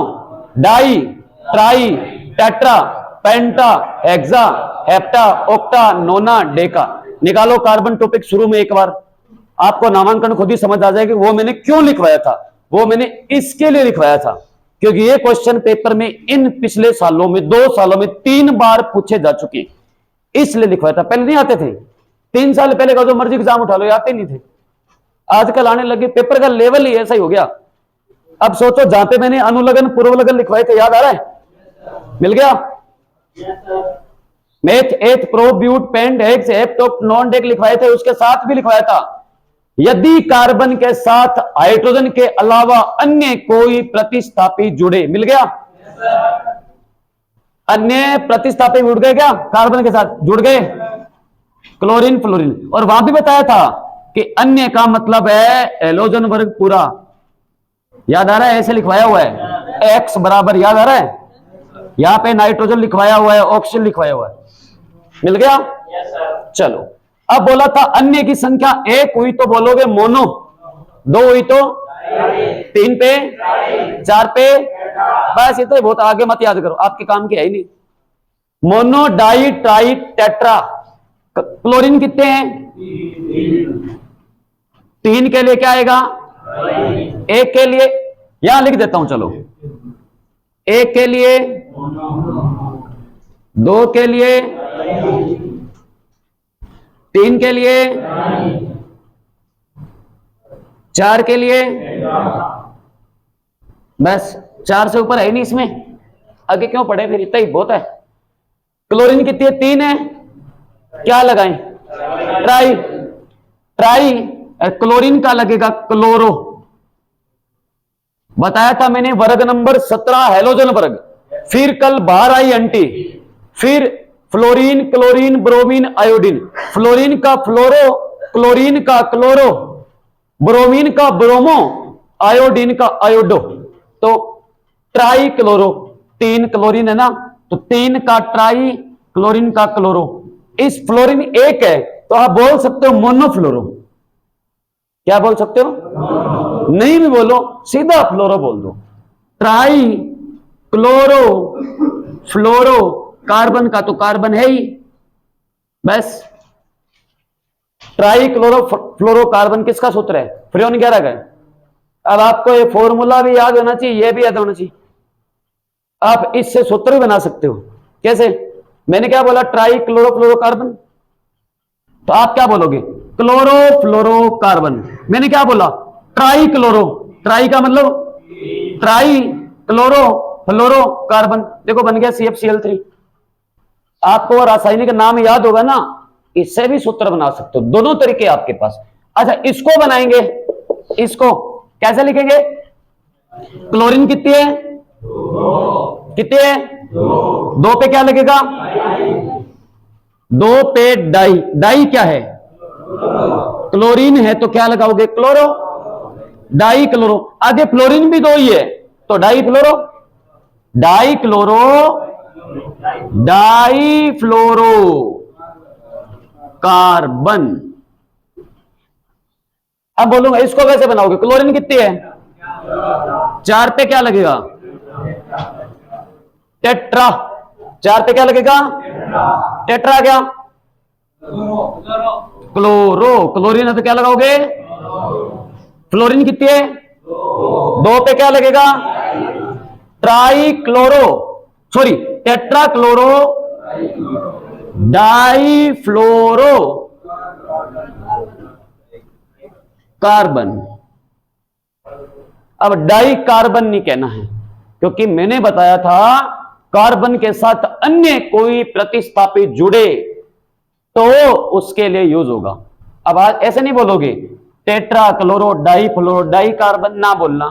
डाई, ट्राई, टेट्रा, पेंटा, हेक्सा, हेप्टा, ओक्टा, नोना, डेका। निकालो कार्बन टॉपिक शुरू में एक बार, आपको नामांकन खुद ही समझ आ जाएगा वो मैंने क्यों लिखवाया था। वो मैंने इसके लिए लिखवाया था क्योंकि ये क्वेश्चन पेपर में इन पिछले सालों में 2 सालों में 3 बार पूछे जा चुके, इसलिए लिखवाया था। पहले नहीं आते थे, 3 साल पहले का जो मर्जी एग्जाम उठा लो, आते नहीं थे। आजकल आने लगे, पेपर का लेवल ही ऐसा ही हो गया। अब सोचो जहां पे मैंने अनुलग्न पूर्व लगन लिखवाए थे, याद आ रहा है? मिल गया? Meth, eth, pro, but, pent, hex, hept, oct, non, dec लिखवाए थे। उसके साथ भी लिखवाया था यदि कार्बन के साथ हाइड्रोजन के अलावा अन्य कोई प्रतिस्थापी जुड़े। मिल गया? अन्य प्रतिस्थापी जुड़ गए क्या? कार्बन के साथ जुड़ गए, क्लोरीन, फ्लोरीन। और वहां भी बताया था कि अन्य का मतलब है हैलोजन वर्ग पूरा। याद आ रहा है? ऐसे लिखवाया हुआ है, एक्स बराबर, याद आ रहा है? यहां पे नाइट्रोजन लिखवाया हुआ है, ऑक्सीजन लिखवाया हुआ है। मिल गया? चलो, अब बोला था अन्य की संख्या 1 हुई तो बोलोगे मोनो, 2 हुई तो 3 पे, 4 पे, बस ये तो बहुत, आगे मत याद करो, आपके काम की है ही नहीं। Mono, di, tri, tetra. Chlorine कितने हैं? 3 के लिए क्या आएगा? 1 के लिए यहां लिख देता हूं, चलो 1 के लिए, 2 के लिए, 3 के लिए, 4 के लिए, बस 4 से ऊपर है नहीं इसमें, आगे क्यों पढ़े फिर, इतना ही बहुत है। क्लोरीन कितनी है? 3 है, क्या लगाएं? ट्राई। ट्राई क्लोरीन का लगेगा क्लोरो। बताया था मैंने वर्ग नंबर 17 हैलोजन वर्ग, फिर कल बाहर आई एंटी, फिर fluorine, chlorine, bromine, iodine. Fluorine का फ्लोरो, क्लोरीन का क्लोरो, ब्रोमीन का ब्रोमो, आयोडीन का आयोडो। तो ट्राई क्लोरो, 3 क्लोरीन है ना, तो 3 का ट्राई, क्लोरीन का क्लोरो। इस फ्लोरीन 1 है तो आप बोल सकते हो मोनोफ्लोरो। क्या बोल सकते हो? नहीं भी बोलो, सीधा फ्लोरो बोल दो। ट्राई क्लोरो फ्लोरो, कार्बन का तो कार्बन है ही, बस। ट्राई क्लोरो फ्लोरो कार्बन किसका सूत्र है? फ्रेओन 11 का। अब आपको ये फॉर्मूला भी याद होना चाहिए, ये भी याद होना चाहिए। आप इससे सूत्र भी बना सकते हो। कैसे? मैंने क्या बोला? ट्राई क्लोरो फ्लोरो कार्बन, तो आप क्या बोलोगे? क्लोरो फ्लोरो कार्बन। मैंने क्या बोला? ट्राई क्लोरो, ट्राई का मतलब ट्राई, क्लोरो फ्लोरो कार्बन। देखो बन गया CFCl3। आपको रासायनिक नाम याद होगा ना, इससे भी सूत्र बना सकते हो। दोनों तरीके आपके पास। अच्छा, इसको बनाएंगे, इसको कैसे लिखेंगे? क्लोरीन कितनी है? कितनी है? 2 पे क्या लगेगा? 2 पे डाई। डाई क्या है? क्लोरीन है तो क्या लगाओगे? क्लोरो। डाई क्लोरो, आगे फ्लोरीन भी 2 ही है तो difluoro. Dichloro, die फ्लोरो कार्बन। अब बोलूंगा इसको कैसे बनाओगे? क्लोरीन कितनी है? 4 पे क्या लगेगा? टेट्रा। 4 पे क्या लगेगा? टेट्रा। क्या? क्लोरो। क्लोरीन है तो क्या लगाओगे? फ्लोरीन कितनी है? 2 पे क्या लगेगा? Tri chloro, sorry tetra chloro die फ्लोरो कार्बन। अब डाई कार्बन नहीं कहना है, क्योंकि मैंने बताया था कार्बन के साथ अन्य कोई प्रतिस्थापी जुड़े तो उसके लिए यूज होगा। अब आज ऐसे नहीं बोलोगे टेट्रा क्लोरो डाई फ्लोरो डाई कार्बन, ना बोलना।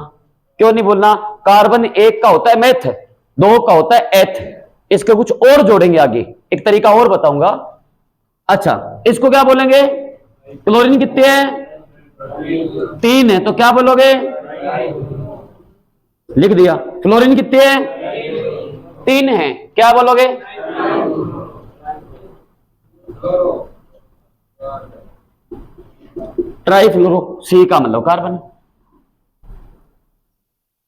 क्यों नहीं बोलना? कार्बन एक का होता है मेथ, दो का होता है एथ। इसके कुछ और जोड़ेंगे आगे, एक तरीका और बताऊंगा। अच्छा, इसको क्या बोलेंगे? क्लोरीन कितने हैं? 3 है, तो क्या बोलोगे? लिख दिया। फ्लोरीन कितने हैं? 3 है, क्या बोलोगे? ट्राईफ्लोरो, सी का मतलब कार्बन।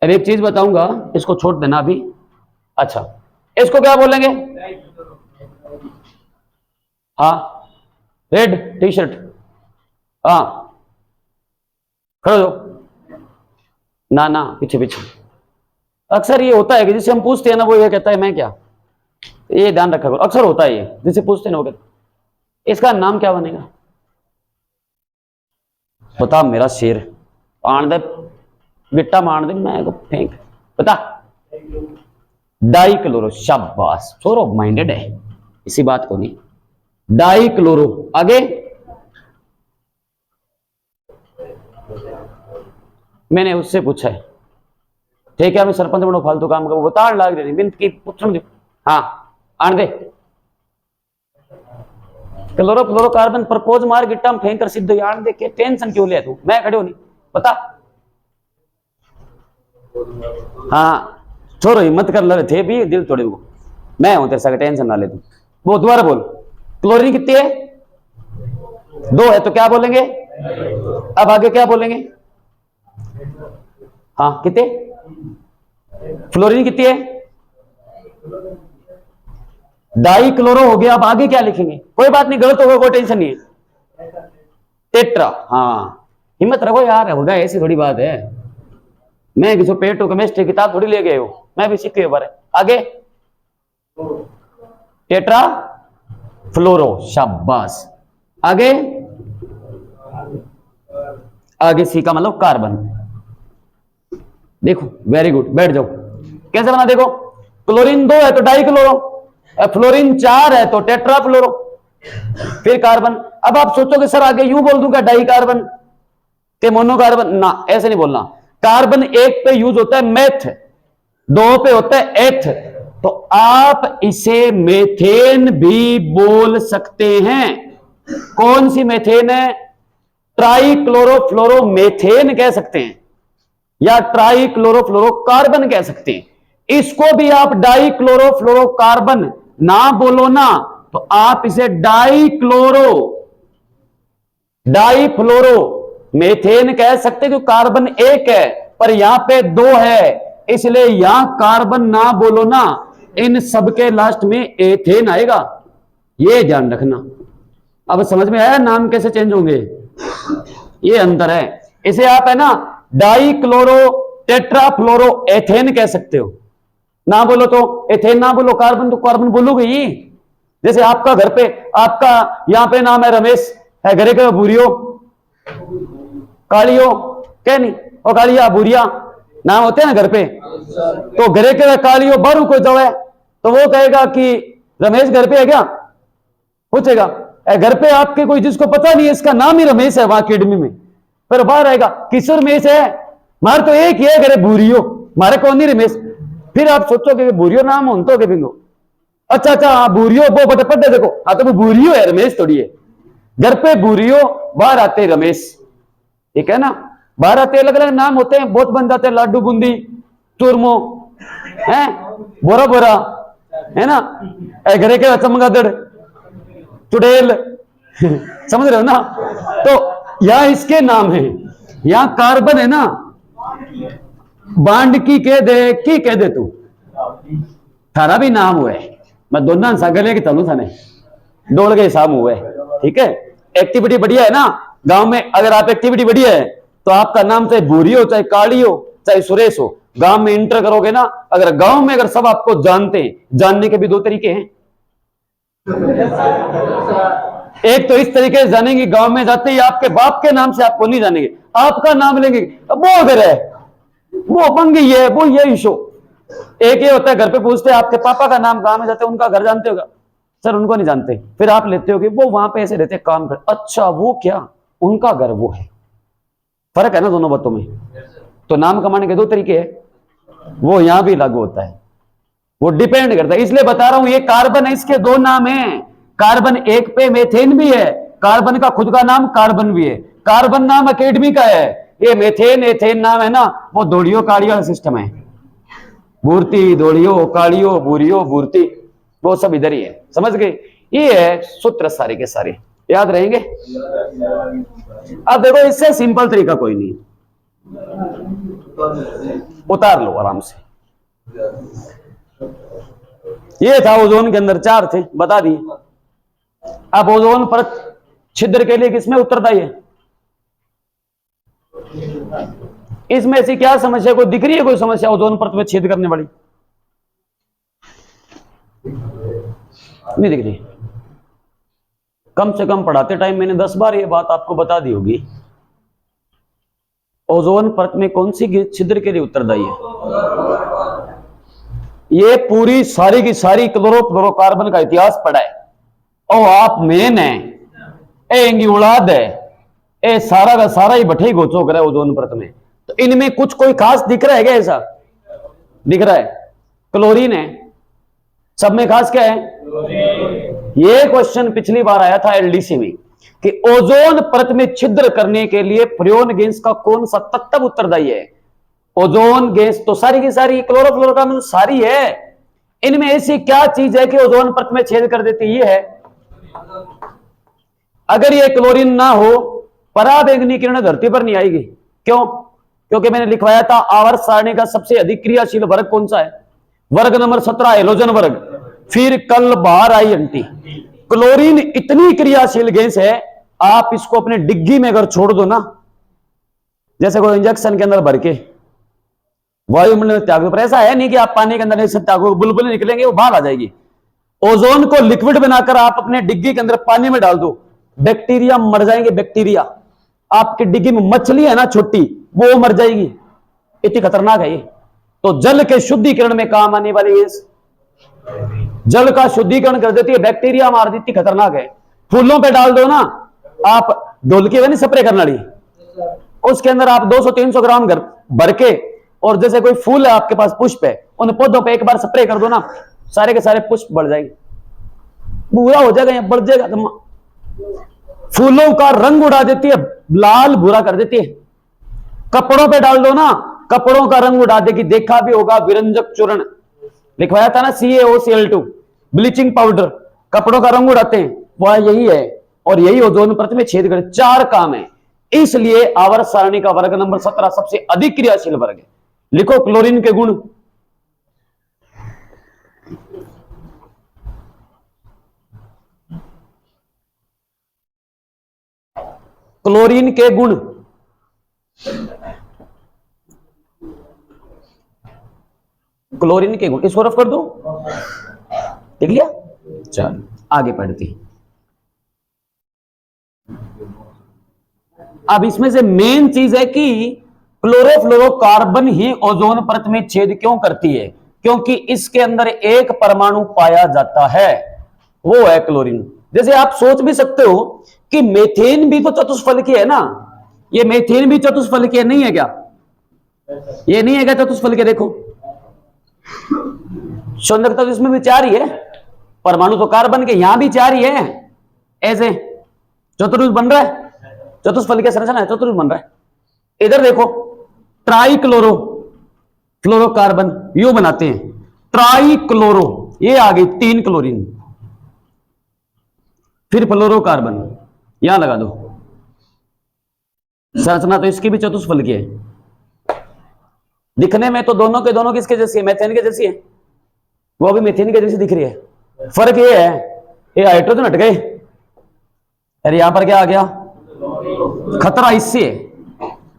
अब एक चीज बताऊंगा, इसको छोड़ देना अभी। अच्छा, इसको क्या बोलेंगे? हाँ, रेड टी शर्ट। हाँ, खड़े हो। ना ना, पीछे पीछे। अक्सर ये होता है कि जिसे हम पूछते हैं ना, वो ये कहता है मैं क्या। ये ध्यान रखा करो, अक्सर होता है ये, जिसे पूछते हैं ना वो कहता है इसका नाम क्या बनेगा? बता मेरा शेर। आन दे गिट्टा मार दे, मैं को फेंक। बता। Die chloro. शाबाश, सोरो माइंडेड है इसी बात को नहीं। Die chloro. आगे मैंने उससे पूछा है, ठीक है, मैं सरपंच बनो फालतू काम का वो बता लाग रही बिन की पूछूं। हाँ, आन दे। क्लोरो फ्लोरोकार्बन प्रपोज मार गिट्टा में फेंक कर सिद्ध आन दे के टेंशन क्यों ले तू? मैं खड़े हो नहीं, बता। हाँ, छोड़ो हिम्मत कर ले थे भी दिल तोड़े वो। मैं हूं तेरे साथ, टेंशन ना ले तू। वो दोबारा बोल। क्लोरीन कितनी है? 2 है, तो क्या बोलेंगे? अब आगे क्या बोलेंगे? हाँ, कितने? फ्लोरीन कितनी है? डाई क्लोरो हो गया। अब आगे क्या लिखेंगे? कोई बात नहीं, गलत होगा, कोई टेंशन नहीं है। टेट्रा। हाँ, हिम्मत रखो यार, होगा ऐसी थोड़ी बात है। मैं किसी पेटो केमिस्ट्री किताब थोड़ी ले गए हो, मैं भी सीखे बारे। आगे टेट्रा फ्लोरो। शाबाश। आगे आगे सी का मतलब कार्बन। देखो, वेरी गुड, बैठ जाओ। कैसे बना देखो? क्लोरीन 2 है तो डाई क्लोरो, फ्लोरीन 4 है तो टेट्रा फ्लोरो, फिर कार्बन। अब आप सोचोगे सर आगे यूं बोल दूंगा डाई कार्बन के मोनोकार्बन, ना ऐसे नहीं बोलना। कार्बन 1 पे यूज होता है मेथ, 2 पे होता है एथ, तो आप इसे मेथेन भी बोल सकते हैं। कौन सी मेथेन है? ट्राईक्लोरोफ्लोरोमेथेन कह सकते हैं, या ट्राईक्लोरोफ्लोरोकार्बन कह सकते हैं। इसको भी आप डाईक्लोरोफ्लोरोकार्बन ना बोलो ना, तो आप इसे डाईफ्लोरो मेथेन कह सकते, क्योंकि कार्बन 1 है पर यहां पे 2 है, इसलिए यहां कार्बन ना बोलो ना, इन सबके लास्ट में एथेन आएगा, ये ध्यान रखना। अब समझ में आया नाम कैसे चेंज होंगे? ये अंतर है। इसे आप है ना डाईक्लोरो टेट्राफ्लोरो एथेन कह सकते हो। ना बोलो तो एथेन ना बोलो, कार्बन तो कार्बन बोलोगे ही। जैसे आपका घर पे, आपका यहां पे नाम है रमेश, है घरे के भूरियो कालियो, क्या नहीं, और कालिया भूरिया नाम होते हैं ना घर पे, तो घरे के कालियो बारू को जो है तो वो कहेगा कि रमेश घर पे है क्या, पूछेगा। घर पे आपके कोई जिसको पता नहीं है इसका नाम ही रमेश है वहां अकेडमी में, फिर बाहर आएगा किशोर रमेश है, मार तो एक ही है घरे भूरियो, मारे कौन नहीं रमेश। फिर आप सोचोगे कि भूरियो नाम हो तो बिंगो, अच्छा अच्छा भूरियो वो बटे पढ़े देखो, हाँ तो वो भूरियो है, रमेश थोड़ी है। घर पे भूरियो, बाहर आते रमेश, ठीक है ना। बाहर आते अलग अलग नाम होते हैं, बहुत बन जाते हैं, लाडू बूंदी चूरमो है, बोरा बोरा है ना, घरे के चमगादड़ चुड़ैल समझ रहे हो ना। तो यहां इसके नाम है, यहां कार्बन है ना, बांड की कह दे तू, थारा भी नाम हुआ है, मैं दोनों सागले के चलू थाने डोल के हिसाब हुआ है, ठीक है। एक्टिविटी बढ़िया है ना, गांव में अगर आप एक्टिविटी बढ़िया है तो आपका नाम चाहे भूरी हो, चाहे काली हो, चाहे सुरेश हो, गांव में इंटर करोगे ना, अगर गांव में अगर सब आपको जानते हैं, जानने के भी 2 तरीके हैं। एक तो इस तरीके से जानेंगे, गांव में जाते ही आपके बाप के नाम से आपको नहीं जानेंगे, आपका नाम लेंगे, वो अगर है, वो बंगी है, वो ये इशो। एक ये होता है घर पे पूछते हैं आपके पापा का नाम, गांव में जाते हैं उनका घर जानते होगा, सर उनको नहीं जानते, फिर आप लेते हो कि वो वहां पे ऐसे रहते काम कर, अच्छा वो क्या, उनका घर वो है। फर्क है ना दोनों बातों में। तो नाम कमाने के दो तरीके हैं, वो यहां भी लागू होता है, वो डिपेंड करता है। इसलिए बता रहा हूं, ये कार्बन है, इसके दो नाम हैं। कार्बन एक पे मेथेन भी है, कार्बन का खुद का नाम कार्बन भी है। कार्बन नाम अकेडमी का है, ये मेथेन एथेन नाम है ना, वो दौड़ियो काड़ियो वाला सिस्टम है। भूर्ती दौड़ियो काड़ियो भूरियो भूर्ती, वो सब इधर ही है, समझ गए। ये है सूत्र सारे के सारे, याद रहेंगे। अब देखो, इससे सिंपल तरीका कोई नहीं, उतार लो आराम से। ये था ओजोन के अंदर, चार थे बता दिए। अब ओजोन परत छिद्र के लिए किसमें उत्तरदायी है, इसमें से क्या समस्या कोई दिख रही है, कोई समस्या ओजोन परत में छेद करने वाली नहीं दिख रही। कम से कम पढ़ाते टाइम मैंने 10 बार ये बात आपको बता दी होगी। ओजोन परत में कौन सी छिद्र के लिए उत्तरदायी है, ये पूरी सारी की सारी क्लोरोफ्लोरोकार्बन का इतिहास पढ़ा है। और आप मेन है, एंगी औलाद है, ए सारा का सारा ही बठे गोचो कर ओजोन परत में। तो इनमें कुछ कोई खास दिख रहा है क्या, ऐसा दिख रहा है, क्लोरीन है, सब में खास क्या है। ये क्वेश्चन पिछली बार आया था एलडीसी में कि ओजोन परत में छिद्र करने के लिए फ्रेयोन गैस का कौन सा तत्व उत्तरदायी है। ओजोन गैस तो सारी की सारी क्लोरोफ्लोरोकार्बन सारी है, इनमें ऐसी क्या चीज है कि ओजोन परत में छेद कर देती, ये है। अगर ये क्लोरीन ना हो, पराबैंगनी किरण धरती पर नहीं आएगी। क्यों? क्योंकि मैंने लिखवाया था आवर्त सारणी का सबसे अधिक क्रियाशील वर्ग कौन सा है, वर्ग नंबर 17 हेलोजन वर्ग। फिर कल बाहर आई एंटी। क्लोरीन इतनी क्रियाशील गैस है, आप इसको अपने डिग्गी में अगर छोड़ दो ना, जैसे कोई इंजेक्शन के अंदर भर के वायुमंडल में त्याग दो, पर ऐसा है नहीं कि आप पानी के अंदर नहीं त्यागो, बुलबुलें निकलेंगे, वो बाहर आ जाएगी। ओजोन को लिक्विड बनाकर आप अपने डिग्गी के अंदर पानी में डाल दो, बैक्टीरिया मर जाएंगे। बैक्टीरिया, आपकी डिग्गी में मछली है ना छोटी, वो मर जाएगी, इतनी खतरनाक है ये। तो जल के शुद्धिकरण में काम आने वाली गैस, जल का शुद्धिकरण कर देती है, बैक्टीरिया मार देती, खतरनाक है। फूलों पे डाल दो ना आप, ढोलकी है नहीं स्प्रे करने वाली, उसके अंदर आप 200-300 ग्राम भर के, और जैसे कोई फूल है आपके पास, पुष्प है, उन पौधों पे एक बार स्प्रे कर दो ना, सारे के सारे पुष्प बढ़ जाएंगे, भूरा हो जाएगा या बढ़ जाएगा। फूलों का रंग उड़ा देती है, लाल भूरा कर देती है। कपड़ों पे डाल दो ना, कपड़ों का रंग उड़ा देगी। देखा भी होगा विरंजक चूर्ण लिखवाया था ना, CaOCl2 ब्लीचिंग पाउडर, कपड़ों का रंग उड़ाते हैं, वह यही है। और यही ओजोन परत में छेद कर, चार काम है। इसलिए आवर्त सारणी का वर्ग नंबर 17 सबसे अधिक क्रियाशील वर्ग है। लिखो क्लोरीन के गुण, क्लोरीन के गुण। क्लोरीन के गुण, इसको रफ कर दो, देख लिया। चल आगे पढ़ते। अब इसमें से मेन चीज है कि क्लोरोफ्लोरोकार्बन ही ओजोन परत में छेद क्यों करती है, क्योंकि इसके अंदर एक परमाणु पाया जाता है, वो है क्लोरीन। जैसे आप सोच भी सकते हो कि मेथेन भी तो चतुष्फलकीय है ना, ये मेथेन भी चतुष्फलकीय नहीं है क्या, ये नहीं है क्या चतुष्फलकीय। देखो संयोजकता तो इसमें भी 4 ही है, परमाणु तो कार्बन के यहां भी 4 ही है, ऐसे चतुर्भुज बन रहा है, चतुष्फलकीय संरचना है, चतुर्भुज बन रहा है। इधर देखो ट्राई क्लोरो फ्लोरोकार्बन यू बनाते हैं, ट्राई क्लोरो, ये आ गई 3 क्लोरीन, फिर फ्लोरोकार्बन यहां लगा दो। संरचना तो इसकी भी चतुष्फलकीय है। दिखने में तो दोनों के दोनों किसके जैसी है, मेथेन के जैसी है, वो भी मेथेन के जैसी दिख रही है। फर्क ये है, ये हाइड्रोजन हट गए, अरे यहां पर क्या आ गया, खतरा इससे है।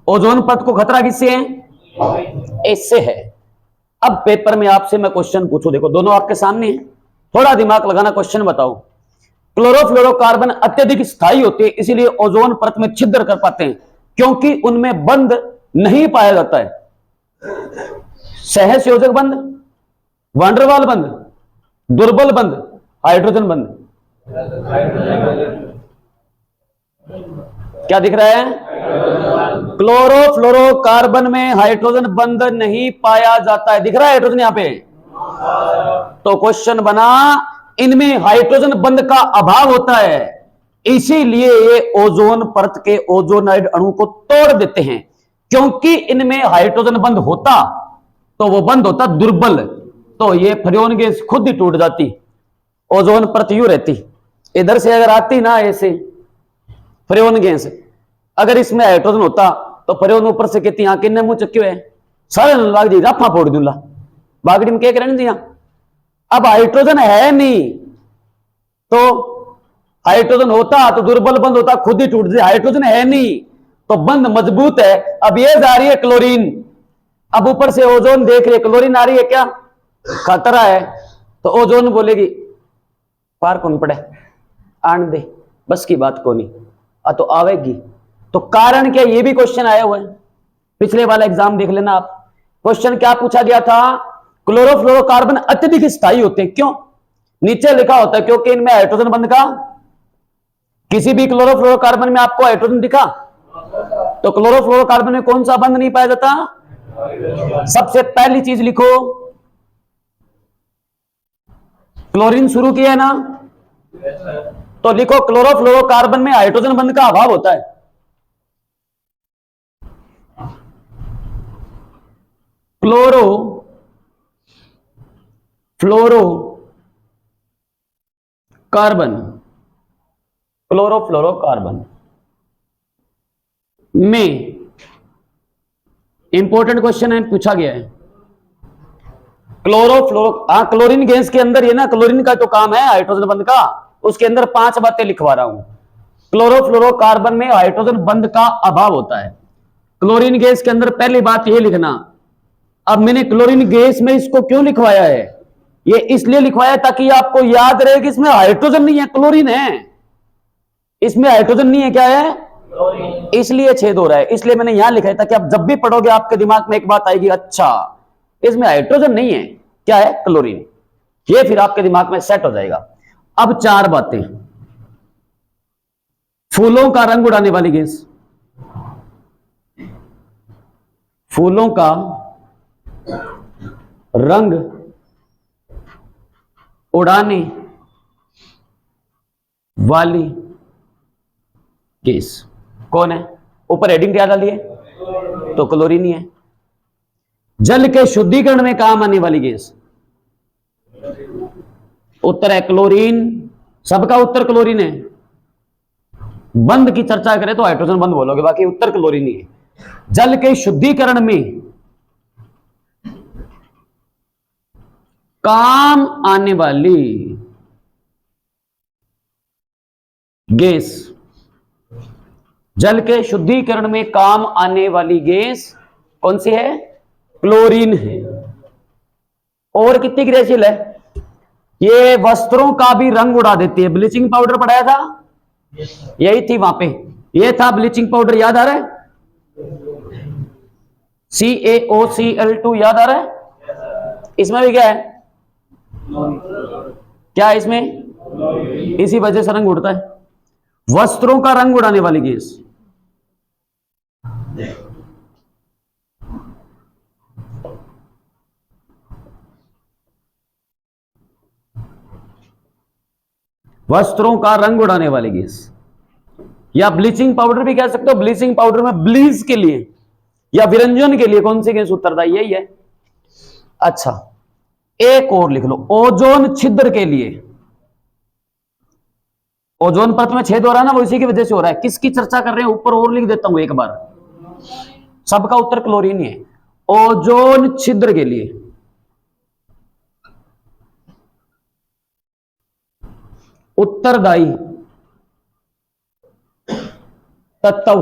ओजोन परत को खतरा किससे है, इससे है। अब पेपर में आपसे मैं क्वेश्चन पूछूं, देखो दोनों आपके सामने है, थोड़ा दिमाग लगाना, क्वेश्चन बताओ। क्लोरोफ्लोरोकार्बन अत्यधिक स्थायी होते हैं, इसीलिए ओजोन परत में छिद्र कर पाते हैं, क्योंकि उनमें बंध नहीं पाया जाता है। सहसंयोजक बंध, वांडरवाल बंध, दुर्बल बंध, हाइड्रोजन बंध। क्या दिख रहा है? क्लोरोफ्लोरोकार्बन में हाइड्रोजन बंध नहीं पाया जाता है। दिख रहा है हाइड्रोजन यहां पे? तो क्वेश्चन बना, इनमें हाइड्रोजन बंध का अभाव होता है, इसीलिए ये ओजोन परत के ओजोनाइड अणु को तोड़ देते हैं। क्योंकि इनमें हाइड्रोजन बंध होता तो वो बंध होता दुर्बल, तो ये फ्रेऑन गैस खुद ही टूट जाती, ओजोन परत यूं रहती। इधर से अगर आती ना ऐसे फ्रेऑन गैस, अगर इसमें हाइड्रोजन होता तो फ्रेऑन ऊपर से कहती यहां किन्ने मुंह चक्यो है, सारे लाग जी राफा फोड़ दूंगा, बागड़ी में क्या करने दिया। अब हाइड्रोजन है नहीं, तो हाइड्रोजन होता तो दुर्बल बंध होता, खुद ही टूट जाए। हाइड्रोजन है नहीं तो बंध मजबूत है। अब ये जा रही है क्लोरीन, अब ऊपर से ओजोन देख रही है, क्लोरीन आ रही है, क्या खतरा है। तो ओजोन बोलेगी पार कौन पड़े, आन दे, बस की बात को नहीं, तो आवेगी। तो कारण क्या, ये भी क्वेश्चन आया हुआ है, पिछले वाला एग्जाम देख लेना आप। क्वेश्चन क्या पूछा गया था, क्लोरोफ्लोरोकार्बन अत्यधिक स्थायी होते हैं, क्यों? नीचे लिखा होता है क्योंकि इनमें हाइड्रोजन बंध का, किसी भी क्लोरोफ्लोरोकार्बन में आपको हाइड्रोजन दिखा? तो क्लोरोफ्लोरोकार्बन में कौन सा बंध नहीं पाया जाता? सबसे पहली चीज लिखो, क्लोरीन शुरू किया है ना, तो लिखो क्लोरोफ्लोरोकार्बन में हाइड्रोजन बंध का अभाव होता है। क्लोरोफ्लोरोकार्बन में इंपॉर्टेंट क्वेश्चन है, पूछा गया है। क्लोरीन गैस के अंदर ये ना, क्लोरीन का तो काम है हाइड्रोजन बंध का, उसके अंदर 5 बातें लिखवा रहा हूं। क्लोरोफ्लोरोकार्बन में हाइड्रोजन बंध का अभाव होता है। क्लोरीन गैस के अंदर पहली बात ये लिखना। अब मैंने क्लोरीन गैस में इसको क्यों लिखवाया है, ये इसलिए लिखवाया ताकि आपको याद रहे कि इसमें हाइड्रोजन नहीं है, क्लोरीन है। इसमें हाइड्रोजन नहीं है, क्या है? इसलिए छेद हो रहा है, इसलिए मैंने यहां लिखा है ताकि आप जब भी पढ़ोगे आपके दिमाग में एक बात आएगी, अच्छा इसमें हाइड्रोजन नहीं है, क्या है? क्लोरीन। ये फिर आपके दिमाग में सेट हो जाएगा। अब 4 बातें। फूलों का रंग उड़ाने वाली गैस, फूलों का रंग उड़ाने वाली गैस कौन है? ऊपर हेडिंग क्या डाली है? तो क्लोरीन ही है। जल के शुद्धिकरण में काम आने वाली गैस, उत्तर है क्लोरीन। सबका उत्तर क्लोरीन है। बंध की चर्चा करें तो हाइड्रोजन बंध बोलोगे, बाकी उत्तर क्लोरीन ही है। जल के शुद्धिकरण में काम आने वाली गैस, जल के शुद्धिकरण में काम आने वाली गैस कौन सी है? क्लोरीन है। और कितनी क्रियाशील है? ये वस्त्रों का भी रंग उड़ा देती है। ब्लीचिंग पाउडर पढ़ाया था, यही थी वहां पे, ये था ब्लीचिंग पाउडर, याद आ रहा है? CaOCl2 याद आ रहा है? इसमें भी क्या है? क्या है इसमें? इसी वजह से रंग उड़ता है। वस्त्रों का रंग उड़ाने वाली गैस, वस्त्रों का रंग उड़ाने वाली गैस, या ब्लीचिंग पाउडर भी कह सकते हो। ब्लीचिंग पाउडर में ब्लीच के लिए या विरंजन के लिए कौन सी गैस उत्तरदायी? यही है। अच्छा, एक और लिख लो, ओजोन छिद्र के लिए। ओजोन परत में छेद हो रहा है ना, वो इसी की वजह से हो रहा है। किसकी चर्चा कर रहे हैं ऊपर और लिख देता हूं एक बार, सबका उत्तर क्लोरीन ही है। ओजोन छिद्र के लिए उत्तरदायी तत्व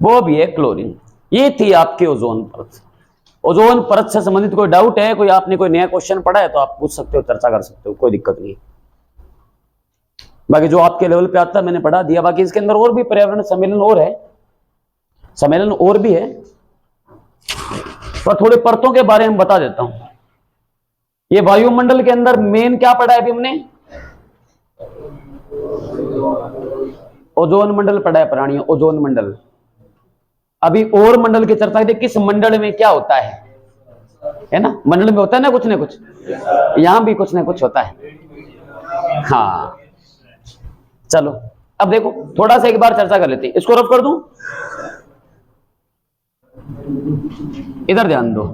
वो भी है क्लोरीन। ये थी आपके ओजोन परत। ओजोन परत से संबंधित कोई डाउट है, कोई आपने कोई नया क्वेश्चन पढ़ा है तो आप पूछ सकते हो, चर्चा कर सकते हो, कोई दिक्कत नहीं। बाकी जो आपके लेवल पे आता है मैंने पढ़ा दिया। बाकी इसके अंदर और भी पर्यावरण सम्मेलन और है, सम्मेलन और भी है, पर थोड़े परतों के बारे में बता देता हूं। ये वायुमंडल के अंदर मेन क्या पढ़ा है अभी हमने? ओजोन मंडल पढ़ा है प्राणियों, ओजोन मंडल। अभी और मंडल की चर्चा है, किस मंडल में क्या होता है ना? मंडल में होता है ना कुछ, यहां भी कुछ ना कुछ होता है। हाँ चलो अब देखो थोड़ा सा एक बार चर्चा कर लेते हैं। इसको रफ कर दूं, इधर ध्यान दो।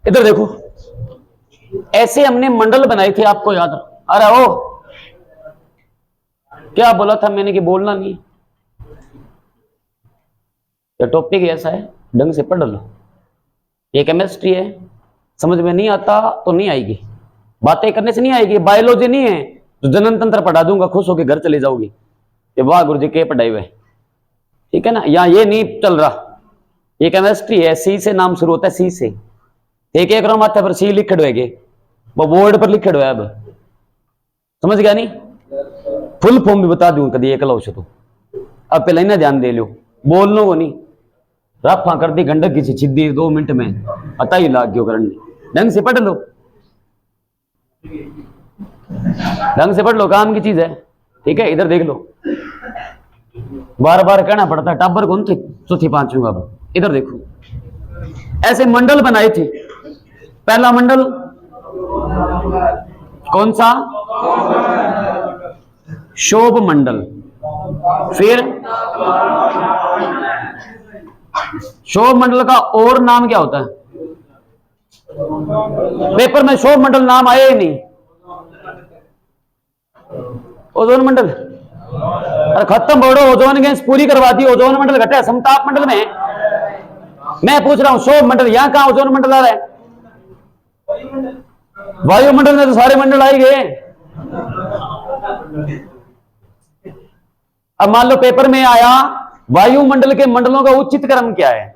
इधर देखो, ऐसे हमने मंडल बनाए थे, आपको याद? अरे ओ क्या बोला था मैंने कि बोलना नहीं? ये टॉपिक ऐसा है, ढंग से पढ़ लो। ये केमिस्ट्री है, समझ में नहीं आता तो नहीं आएगी, बातें करने से नहीं आएगी। बायोलॉजी नहीं है तो जनन तंत्र पढ़ा दूंगा, खुश होकर घर चले जाओगी कि वाह गुरुजी के पढ़ाई हुए, ठीक है ना? यहाँ ये नहीं चल रहा। ये केमिस्ट्री है, सी से नाम शुरू होता है, सी से। एक एक माथे पर सी लिखे हुए, वो बोर्ड पर लिखे हुए। अब समझ गया नहीं? फुल फॉर्म भी बता दूं कभी एक लव से तो। अब पहले ना ध्यान दे लो, बोलने को नहीं। रफा कर दी गंडक की छिद्दी 2 मिनट में, पता ही लाग क्यों करने। ढंग से पढ़ लो, ढंग से पढ़ लो, काम की चीज है, ठीक है? इधर देख लो, बार बार कहना पड़ता है, टाबर कौन थे चौथी पांचवी। अब इधर देखो, ऐसे मंडल बनाए थे। पहला मंडल कौन सा? शोभ मंडल। फिर शोभ मंडल का और नाम क्या होता है? पेपर में शोभ मंडल नाम आया ही नहीं। ओजोन मंडल, अरे खत्म बोलो, ओजोन गैस पूरी करवा दी। ओजोन मंडल घटा, समताप मंडल में। मैं पूछ रहा हूं शोभ मंडल, यहां कहां ओजोन मंडल आ रहा है? वायुमंडल में तो सारे मंडल आ गए। अब मान लो पेपर में आया वायुमंडल के मंडलों का उचित क्रम क्या है,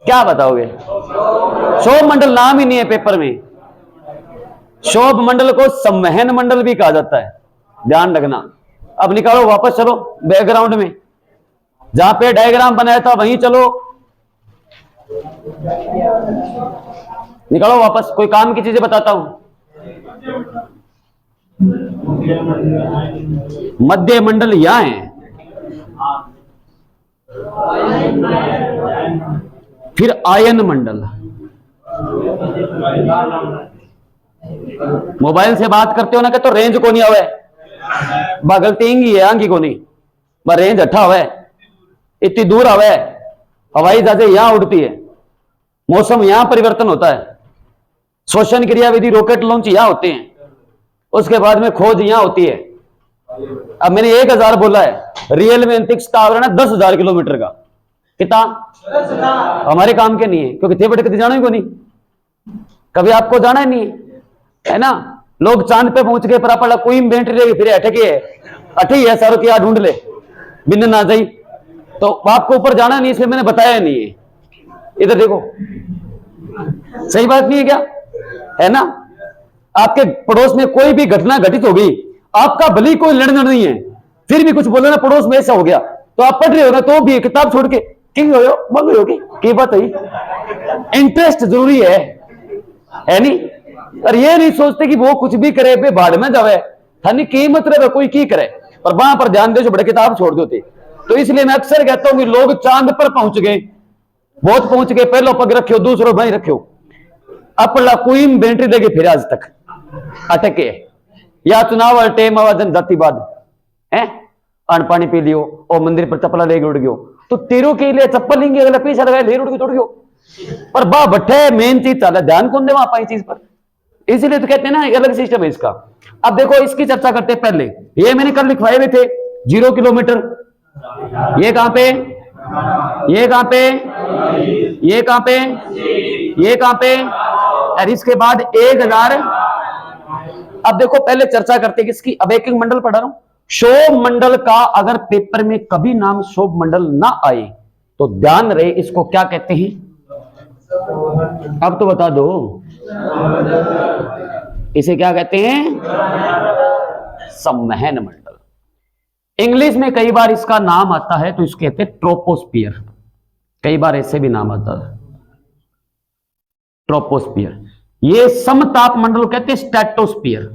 क्या बताओगे? शोभ मंडल नाम ही नहीं है पेपर में। शोभ मंडल को संवहन मंडल भी कहा जाता है, ध्यान रखना। अब निकालो वापस, चलो बैकग्राउंड में, जहां पे डायग्राम बनाया था वहीं चलो, निकालो वापस। कोई काम की चीजें बताता हूं। मध्य मंडल यहां है, फिर आयन मंडल। मोबाइल से बात करते हो ना कि तो रेंज को नहीं आवे, गलती इंगी है, आंगी को नहीं, रेंज हटा हुआ है, इतनी दूर आवे। हवाई जहाजें यहां उड़ती है, मौसम यहां परिवर्तन होता है, श्वसन क्रिया विधि रॉकेट लॉन्च यहां होते हैं, उसके बाद में खोज यहां होती है। अब मैंने 1000 बोला है, रियल में अंतरिक्ष का आवरण है 10,000 किलोमीटर का। कितना? हमारे काम के नहीं है, क्योंकि थे बटे कभी जाना ही को नहीं, कभी आपको जाना ही नहीं है ना? लोग चांद पे पहुंच गए, पर आप कोई बैटरी रहेगी, फिर अटके है, अठी है सारो क्या ढूंढ ले, बिन ना जाई तो आपको ऊपर जाना नहीं, इसलिए मैंने बताया नहीं है। इधर देखो, सही बात नहीं है क्या? है ना? आपके पड़ोस में कोई भी घटना घटित हो गई, आपका भले कोई लड़ना नहीं है, फिर भी कुछ बोलो ना, पड़ोस में ऐसा हो गया, तो आप पढ़ रहे हो ना, तो भी किताब छोड़ के किंग हो बोल रही होगी की बात हुई। इंटरेस्ट जरूरी है नहीं? और ये नहीं सोचते कि वो कुछ भी करे पे बाढ़ में जावे, थानी की मतलब कोई की करे, पर वहां पर ध्यान दे जो बड़े किताब छोड़ देते। तो इसलिए मैं अक्सर कहता हूं कि लोग चांद पर पहुंच गए, बहुत पहुंच गए, पहलो पग रखियो, दूसरो भाई रखियो, अपना कोई बेंट्री देगी, फिर आज तक अटके या चुनाव टेम आवाजन जातिवाद है, अन्न पानी पी लियो और मंदिर पर चप्पला लेके उड़ गयो, तो तेरों के लिए चप्पल लेंगे, अगला पीछे लगाए ले उड़ के तोड़ गयो, पर बा भट्टे मेन चीज चला, ध्यान कौन दे वहां पाई चीज पर। इसीलिए तो कहते हैं ना, एक अलग सिस्टम है इसका। अब देखो इसकी चर्चा करते हैं। पहले ये मैंने कल लिखवाए हुए थे 0 किलोमीटर, ये कहां पे, ये कहां पे, ये कहां पे, ये कहां पे, और इसके बाद 1000। अब देखो पहले चर्चा करते हैं किसकी, अब एक एक मंडल पढ़ा रहा हूं। शोभ मंडल का अगर पेपर में कभी नाम शोभ मंडल ना आए, तो ध्यान रहे, इसको क्या कहते हैं? अब तो बता दो, इसे क्या कहते हैं? संवहन मंडल। इंग्लिश में कई बार इसका नाम आता है तो इसको कहते हैं ट्रोपोस्फियर, कई बार ऐसे भी नाम आता है ट्रोपोस्फियर। ये समताप मंडल कहते हैं स्ट्रेटोस्फियर।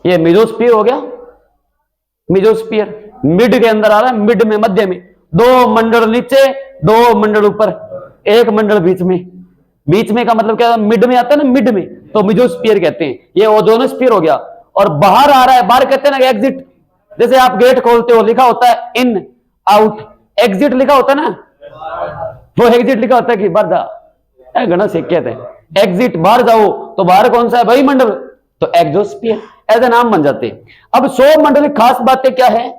ये मिडोस्फियर हो गया, मिडोस्फियर मिड के अंदर आ रहा है, मिड में मध्य में, दो मंडल नीचे दो मंडल ऊपर, एक मंडल बीच में। बीच में का मतलब क्या, मिड में आता है ना, मिड में, तो मिडोस्फियर कहते हैं। ये ओजोनोस्फियर हो गया। और बाहर आ रहा है, बाहर कहते हैं ना एग्जिट, जैसे आप गेट खोलते हो लिखा होता है इन आउट, एग्जिट लिखा होता है ना, वो एग्जिट लिखा होता है कि बाहर जा, घना से कहते हैं एग्जिट, बाहर जाओ, तो बाहर कौन सा है भाई मंडल, तो एक्सोस्फियर, ऐसे नाम बन जाते हैं। अब सौर मंडल की खास बातें क्या है?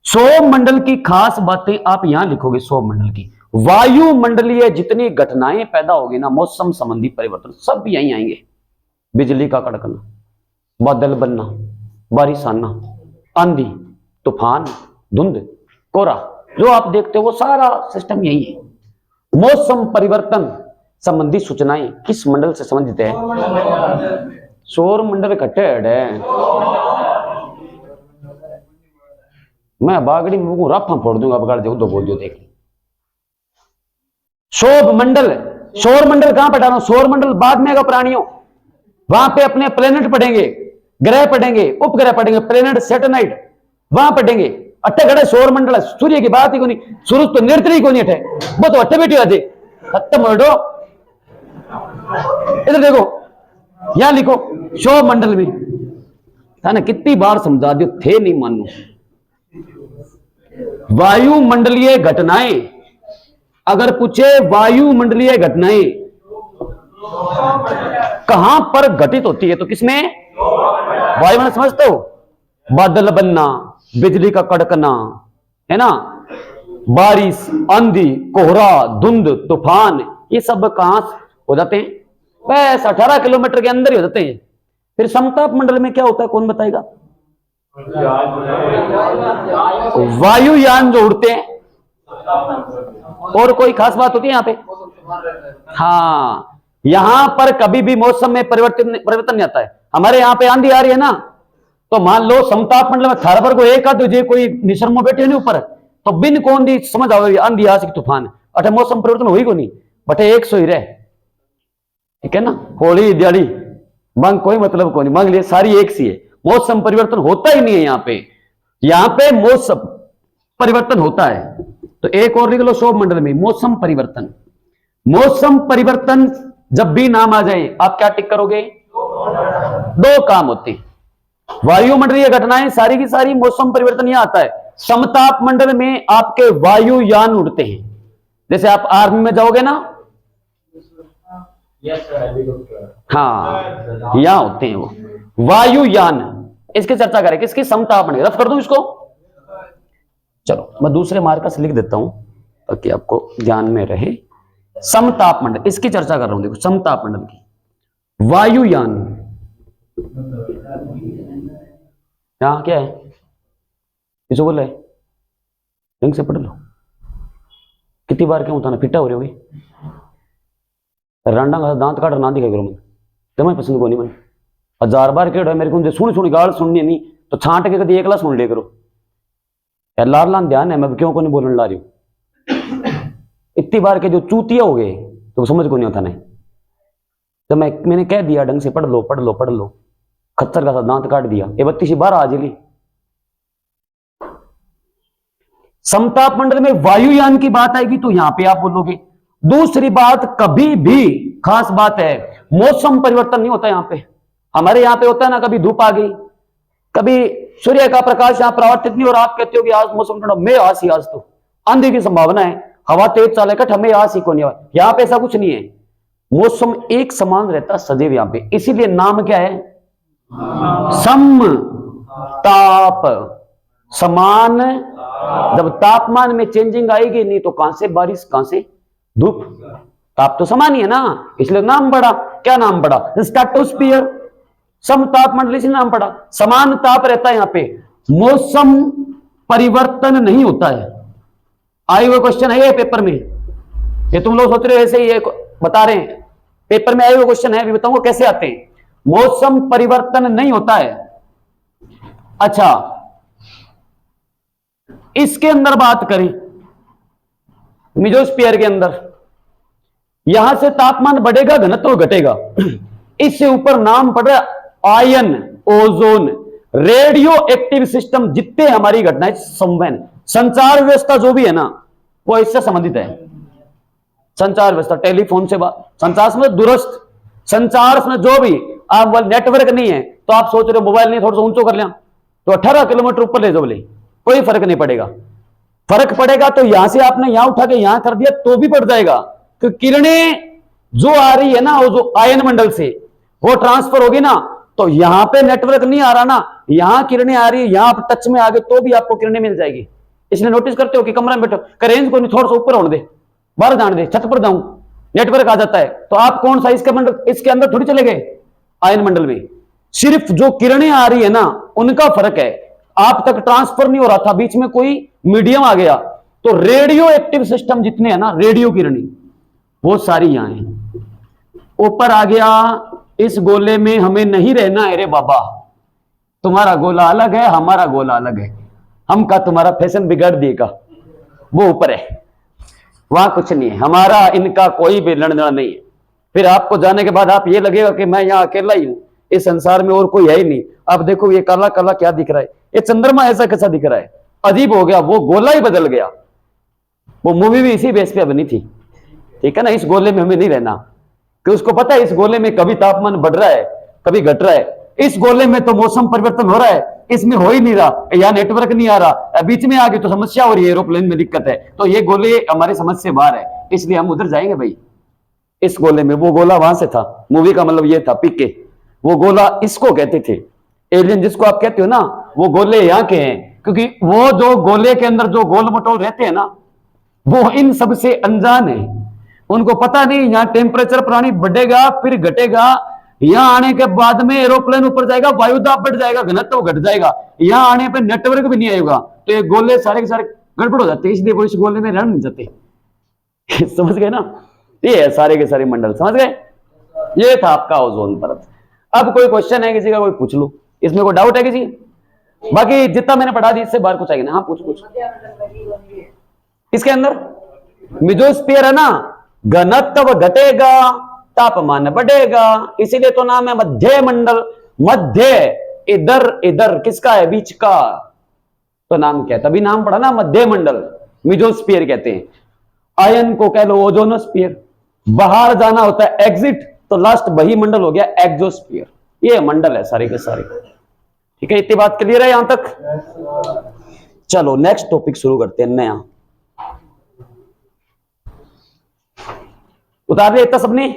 सौर मंडल की खास बातें आप यहां लिखोगे। सौर मंडल की वायुमंडलीय जितनी घटनाएं पैदा होगी ना, मौसम संबंधी परिवर्तन, सब यहीं आएंगे। बिजली का कड़कना, बादल बनना, बारिश आना, आंधी, तूफान, धुंध, कोहरा, जो आप देखते हो वो सारा सिस्टम यही है। मौसम परिवर्तन संबंधी सूचनाएं किस मंडल से संबंधित है? सौर मंडल कटेड है। मैं बागड़ी में राफा फोड़ दूंगा, बगाड़ दो दो बोल दो, देख। सौर मंडल, सौर मंडल कहां पढ़ा रहा हूं? सौर मंडल बाद में आएगा प्राणियों, वहां पे अपने प्लेनेट पढ़ेंगे, ग्रह पढ़ेंगे, उपग्रह पढ़ेंगे, प्लेनेट सैटेलाइट वहां पढ़ेंगे। अट्ठे घड़े सौर मंडल है, सूर्य की बात ही को नहीं, सूरज तो निर्तरी को नहीं अठे, वो तो अट्ठे बैठे आज खत्म हो दो। इधर देखो, यहां लिखो सौर मंडल में, था ना, कितनी बार समझा दियो थे, नहीं मानो। वायुमंडलीय घटनाएं, अगर पूछे वायुमंडलीय घटनाएं कहां पर घटित होती है, तो किसमें? वायुमंडल समझते हो? बादल बनना, बिजली का कड़कना, है ना, बारिश, आंधी, कोहरा, धुंध, तूफान, ये सब कहां हो जाते हैं? बस 18 किलोमीटर के अंदर ही हो जाते हैं। फिर समताप मंडल में क्या होता है, कौन बताएगा? वायुयान जो उड़ते हैं। और कोई खास बात होती है यहां पे? हाँ, यहां पर कभी भी मौसम में परिवर्तन नहीं आता है। हमारे यहां पे आंधी आ रही है ना, तो मान लो समताप मंडल में थार पर को एक आध जो कोई निशर्मो बैठे नहीं ऊपर, तो बिन कौन दी समझ आओ आंधी आ सकती, तूफान, अठे मौसम परिवर्तन हुई को नहीं, बटे एक सो ही रहे, ठीक है ना। होली दिहाड़ी मांग कोई मतलब को नहीं, मांग लिए सारी एक सी है, मौसम परिवर्तन होता ही नहीं है यहाँ पे। यहाँ पे मौसम परिवर्तन होता है। तो एक और लिख लो सौर मंडल में मौसम परिवर्तन। मौसम परिवर्तन जब भी नाम आ जाए आप क्या टिक करोगे? दो काम होते हैं, वायुमंडलीय घटनाएं सारी की सारी, मौसम परिवर्तन यहां आता है। समताप मंडल में आपके वायुयान उड़ते हैं, जैसे आप आर्मी में जाओगे ना, हाँ यहां होते हैं वो वायुयान। इसकी चर्चा करें, किसकी? समताप मंडल। रफ कर दूं इसको, चलो मैं दूसरे मार्कर से लिख देता हूं ताकि आपको ध्यान में रहे। समताप मंडल, इसकी चर्चा कर रहा हूं, देखो समताप मंडल की। वायुयान यहां क्या है, इसको बोल रहे ढंग से पढ़ लो। कितनी बार क्यों होता ना, फिटा हो रही होगी, रांडा का दांत काट ना दिखा करो मन, तुम्हें पसंद को नहीं मन, 1000 बार कह मेरे को सुन सुन गाल सुननी नहीं, तो छांट के कभी एकला सुन ले करो यार। लार लान ध्यान है, मैं क्यों को नहीं बोलने ला रही हूं। इतनी बार के जो चूतिया हो गए तो समझ को नहीं होता नहीं, तो मैंने कह दिया ढंग से पढ़ लो पढ़ लो पढ़ लो, खच्चर का सा दांत काट दिया, ये 32 बार आ जली। समताप मंडल में वायुयान की बात आएगी तो यहां पे आप बोलोगे। दूसरी बात, कभी भी खास बात है, मौसम परिवर्तन नहीं होता यहां पे। हमारे यहां पे होता है ना, कभी धूप आ गई, कभी सूर्य का प्रकाश यहां परावर्तित नहीं, और आप कहते हो कि आज मौसम ठंडा, मैं आज ही, आज तो आंधी की संभावना है, हवा तेज चले कट, हमें आज ही को नहीं। यहां पे ऐसा कुछ नहीं है, मौसम एक समान रहता सदैव यहां पे। इसीलिए नाम क्या है? सम ताप, समान। जब तापमान में चेंजिंग आएगी नहीं तो कहां से बारिश, कहां से धूप, ताप तो समान ही है ना, इसलिए नाम पड़ा। क्या नाम पड़ा? स्ट्रेटोस्फियर। समताप मंडल से नाम पड़ा, समान ताप रहता है यहां पे। मौसम परिवर्तन नहीं होता है। आए हुए क्वेश्चन है ये पेपर में, ये तुम लोग सोच रहे हो ऐसे ही ये बता रहे हैं, पेपर में आए हुए क्वेश्चन है, अभी बताऊंगा कैसे आते हैं। मौसम परिवर्तन नहीं होता है। अच्छा, इसके अंदर बात करें, मेसोस्फीयर के अंदर, यहां से तापमान बढ़ेगा, घनत्व घटेगा। इससे ऊपर नाम पड़ रहा है ion, ozone, radio active system, जितने हमारी घटनाएं, संवहन, संचार व्यवस्था जो भी है ना, वो इससे संबंधित है। संचार व्यवस्था, टेलीफोन से बात, संचार में दूरस्थ संचार में जो भी, आप नेटवर्क नहीं है तो आप सोच रहे हो मोबाइल नहीं, थोड़ा सा ऊंचो कर लिया तो 18 किलोमीटर ऊपर ले जाओ, बोले कोई फर्क नहीं पड़ेगा। फर्क पड़ेगा तो यहां से आपने यहां उठा के यहां कर दिया तो भी पड़ जाएगा, तो किरणें जो आ रही है ना, वो जो आयन मंडल से वो ट्रांसफर होगी ना, तो यहां पे नेटवर्क नहीं आ रहा ना, यहां किरणें आ रही है, यहां आप टच में आ गए तो भी आपको किरणें मिल जाएगी। इसलिए नोटिस करते हो कि कमरा में बैठो, रेंज को नहीं, थोड़ा सा ऊपर होने दे, बाहर जाने दे, छत पर जाऊं, नेटवर्क आ जाता है, तो आप कौन सा इसके अंदर थोड़ी चले गए, आयन मंडल में। सिर्फ जो किरणें आ रही है ना, उनका फर्क है, आप तक ट्रांसफर नहीं हो रहा था, बीच में कोई मीडियम आ गया, तो रेडियो एक्टिव सिस्टम जितने हैं ना, रेडियो किरणें, वो सारी यहां हैं। ऊपर आ गया, इस गोले में हमें नहीं रहना है रे बाबा, तुम्हारा गोला अलग है, हमारा गोला अलग है, हम का तुम्हारा फैशन बिगाड़ देगा, वो ऊपर है, वहां कुछ नहीं है, हमारा इनका कोई भी लेना देना नहीं है। फिर आपको जाने के बाद आप ये लगेगा कि मैं यहां अकेला ही हूं, इस संसार में और कोई है ही नहीं। अब देखो ये काला काला क्या दिख रहा है, ये चंद्रमा ऐसा कैसा दिख रहा है, अजीब हो गया, वो गोला ही बदल गया। वो मूवी भी इसी बेस पे बनी थी, ठीक है ना, इस गोले में हमें नहीं रहना, कि उसको पता है इस गोले में कभी तापमान बढ़ रहा है, कभी घट रहा है, इस गोले में तो मौसम परिवर्तन हो रहा है, इसमें हो ही नहीं रहा, यहाँ नेटवर्क नहीं आ रहा, बीच में आ गए तो समस्या हो रही है, एरोप्लेन में दिक्कत है, तो ये गोले हमारी समझ से बाहर है, इसलिए हम उधर जाएंगे भाई, इस गोले में। वो गोला वहां से था, मूवी का मतलब ये था, पीके, वो गोला इसको कहते थे, एलियन जिसको आप कहते हो ना, वो गोले यहाँ के हैं, क्योंकि वो जो गोले के अंदर जो गोल मटोल रहते हैं ना, वो इन सबसे अनजान है, उनको पता नहीं यहाँ टेम्परेचर प्राणी बढ़ेगा फिर घटेगा, यहां आने के बाद में एरोप्लेन ऊपर जाएगा, वायुदाब बढ़ जाएगा, घनत्व घट जाएगा, यहां आने पे नेटवर्क भी नहीं आएगा, तो ये गोले सारे के सारे गड़बड़ हो जाते हैं, इसलिए वो इस गोले में रह नहीं जाते। समझ गए ना, ये है सारे के सारे मंडल, समझ गए, ये था आपका ओजोन परत। अब कोई क्वेश्चन है किसी का, कोई पूछ लो, इसमें कोई डाउट है किसी, बाकी जितना मैंने पढ़ा दी इससे बाहर कुछ आएगा ना, हाँ पूछ। इसके अंदर मेसोस्फीयर है ना, घनत्व घटेगा, तापमान बढ़ेगा, इसीलिए तो नाम है मध्य मंडल। मध्य इधर इधर किसका है, बीच का, तो नाम क्या है, तभी नाम पड़ा ना मध्य मंडल, मेसोस्फीयर कहते हैं। आयन को कह लो ओजोनोस्फीयर, बाहर जाना होता है एग्जिट, तो लास्ट वही मंडल हो गया एक्सोस्फीयर। ये मंडल है सारे के सारे, ठीक है, इतनी बात क्लियर है यहां तक। चलो नेक्स्ट टॉपिक शुरू करते हैं, नया उतार दिया इतना सबने।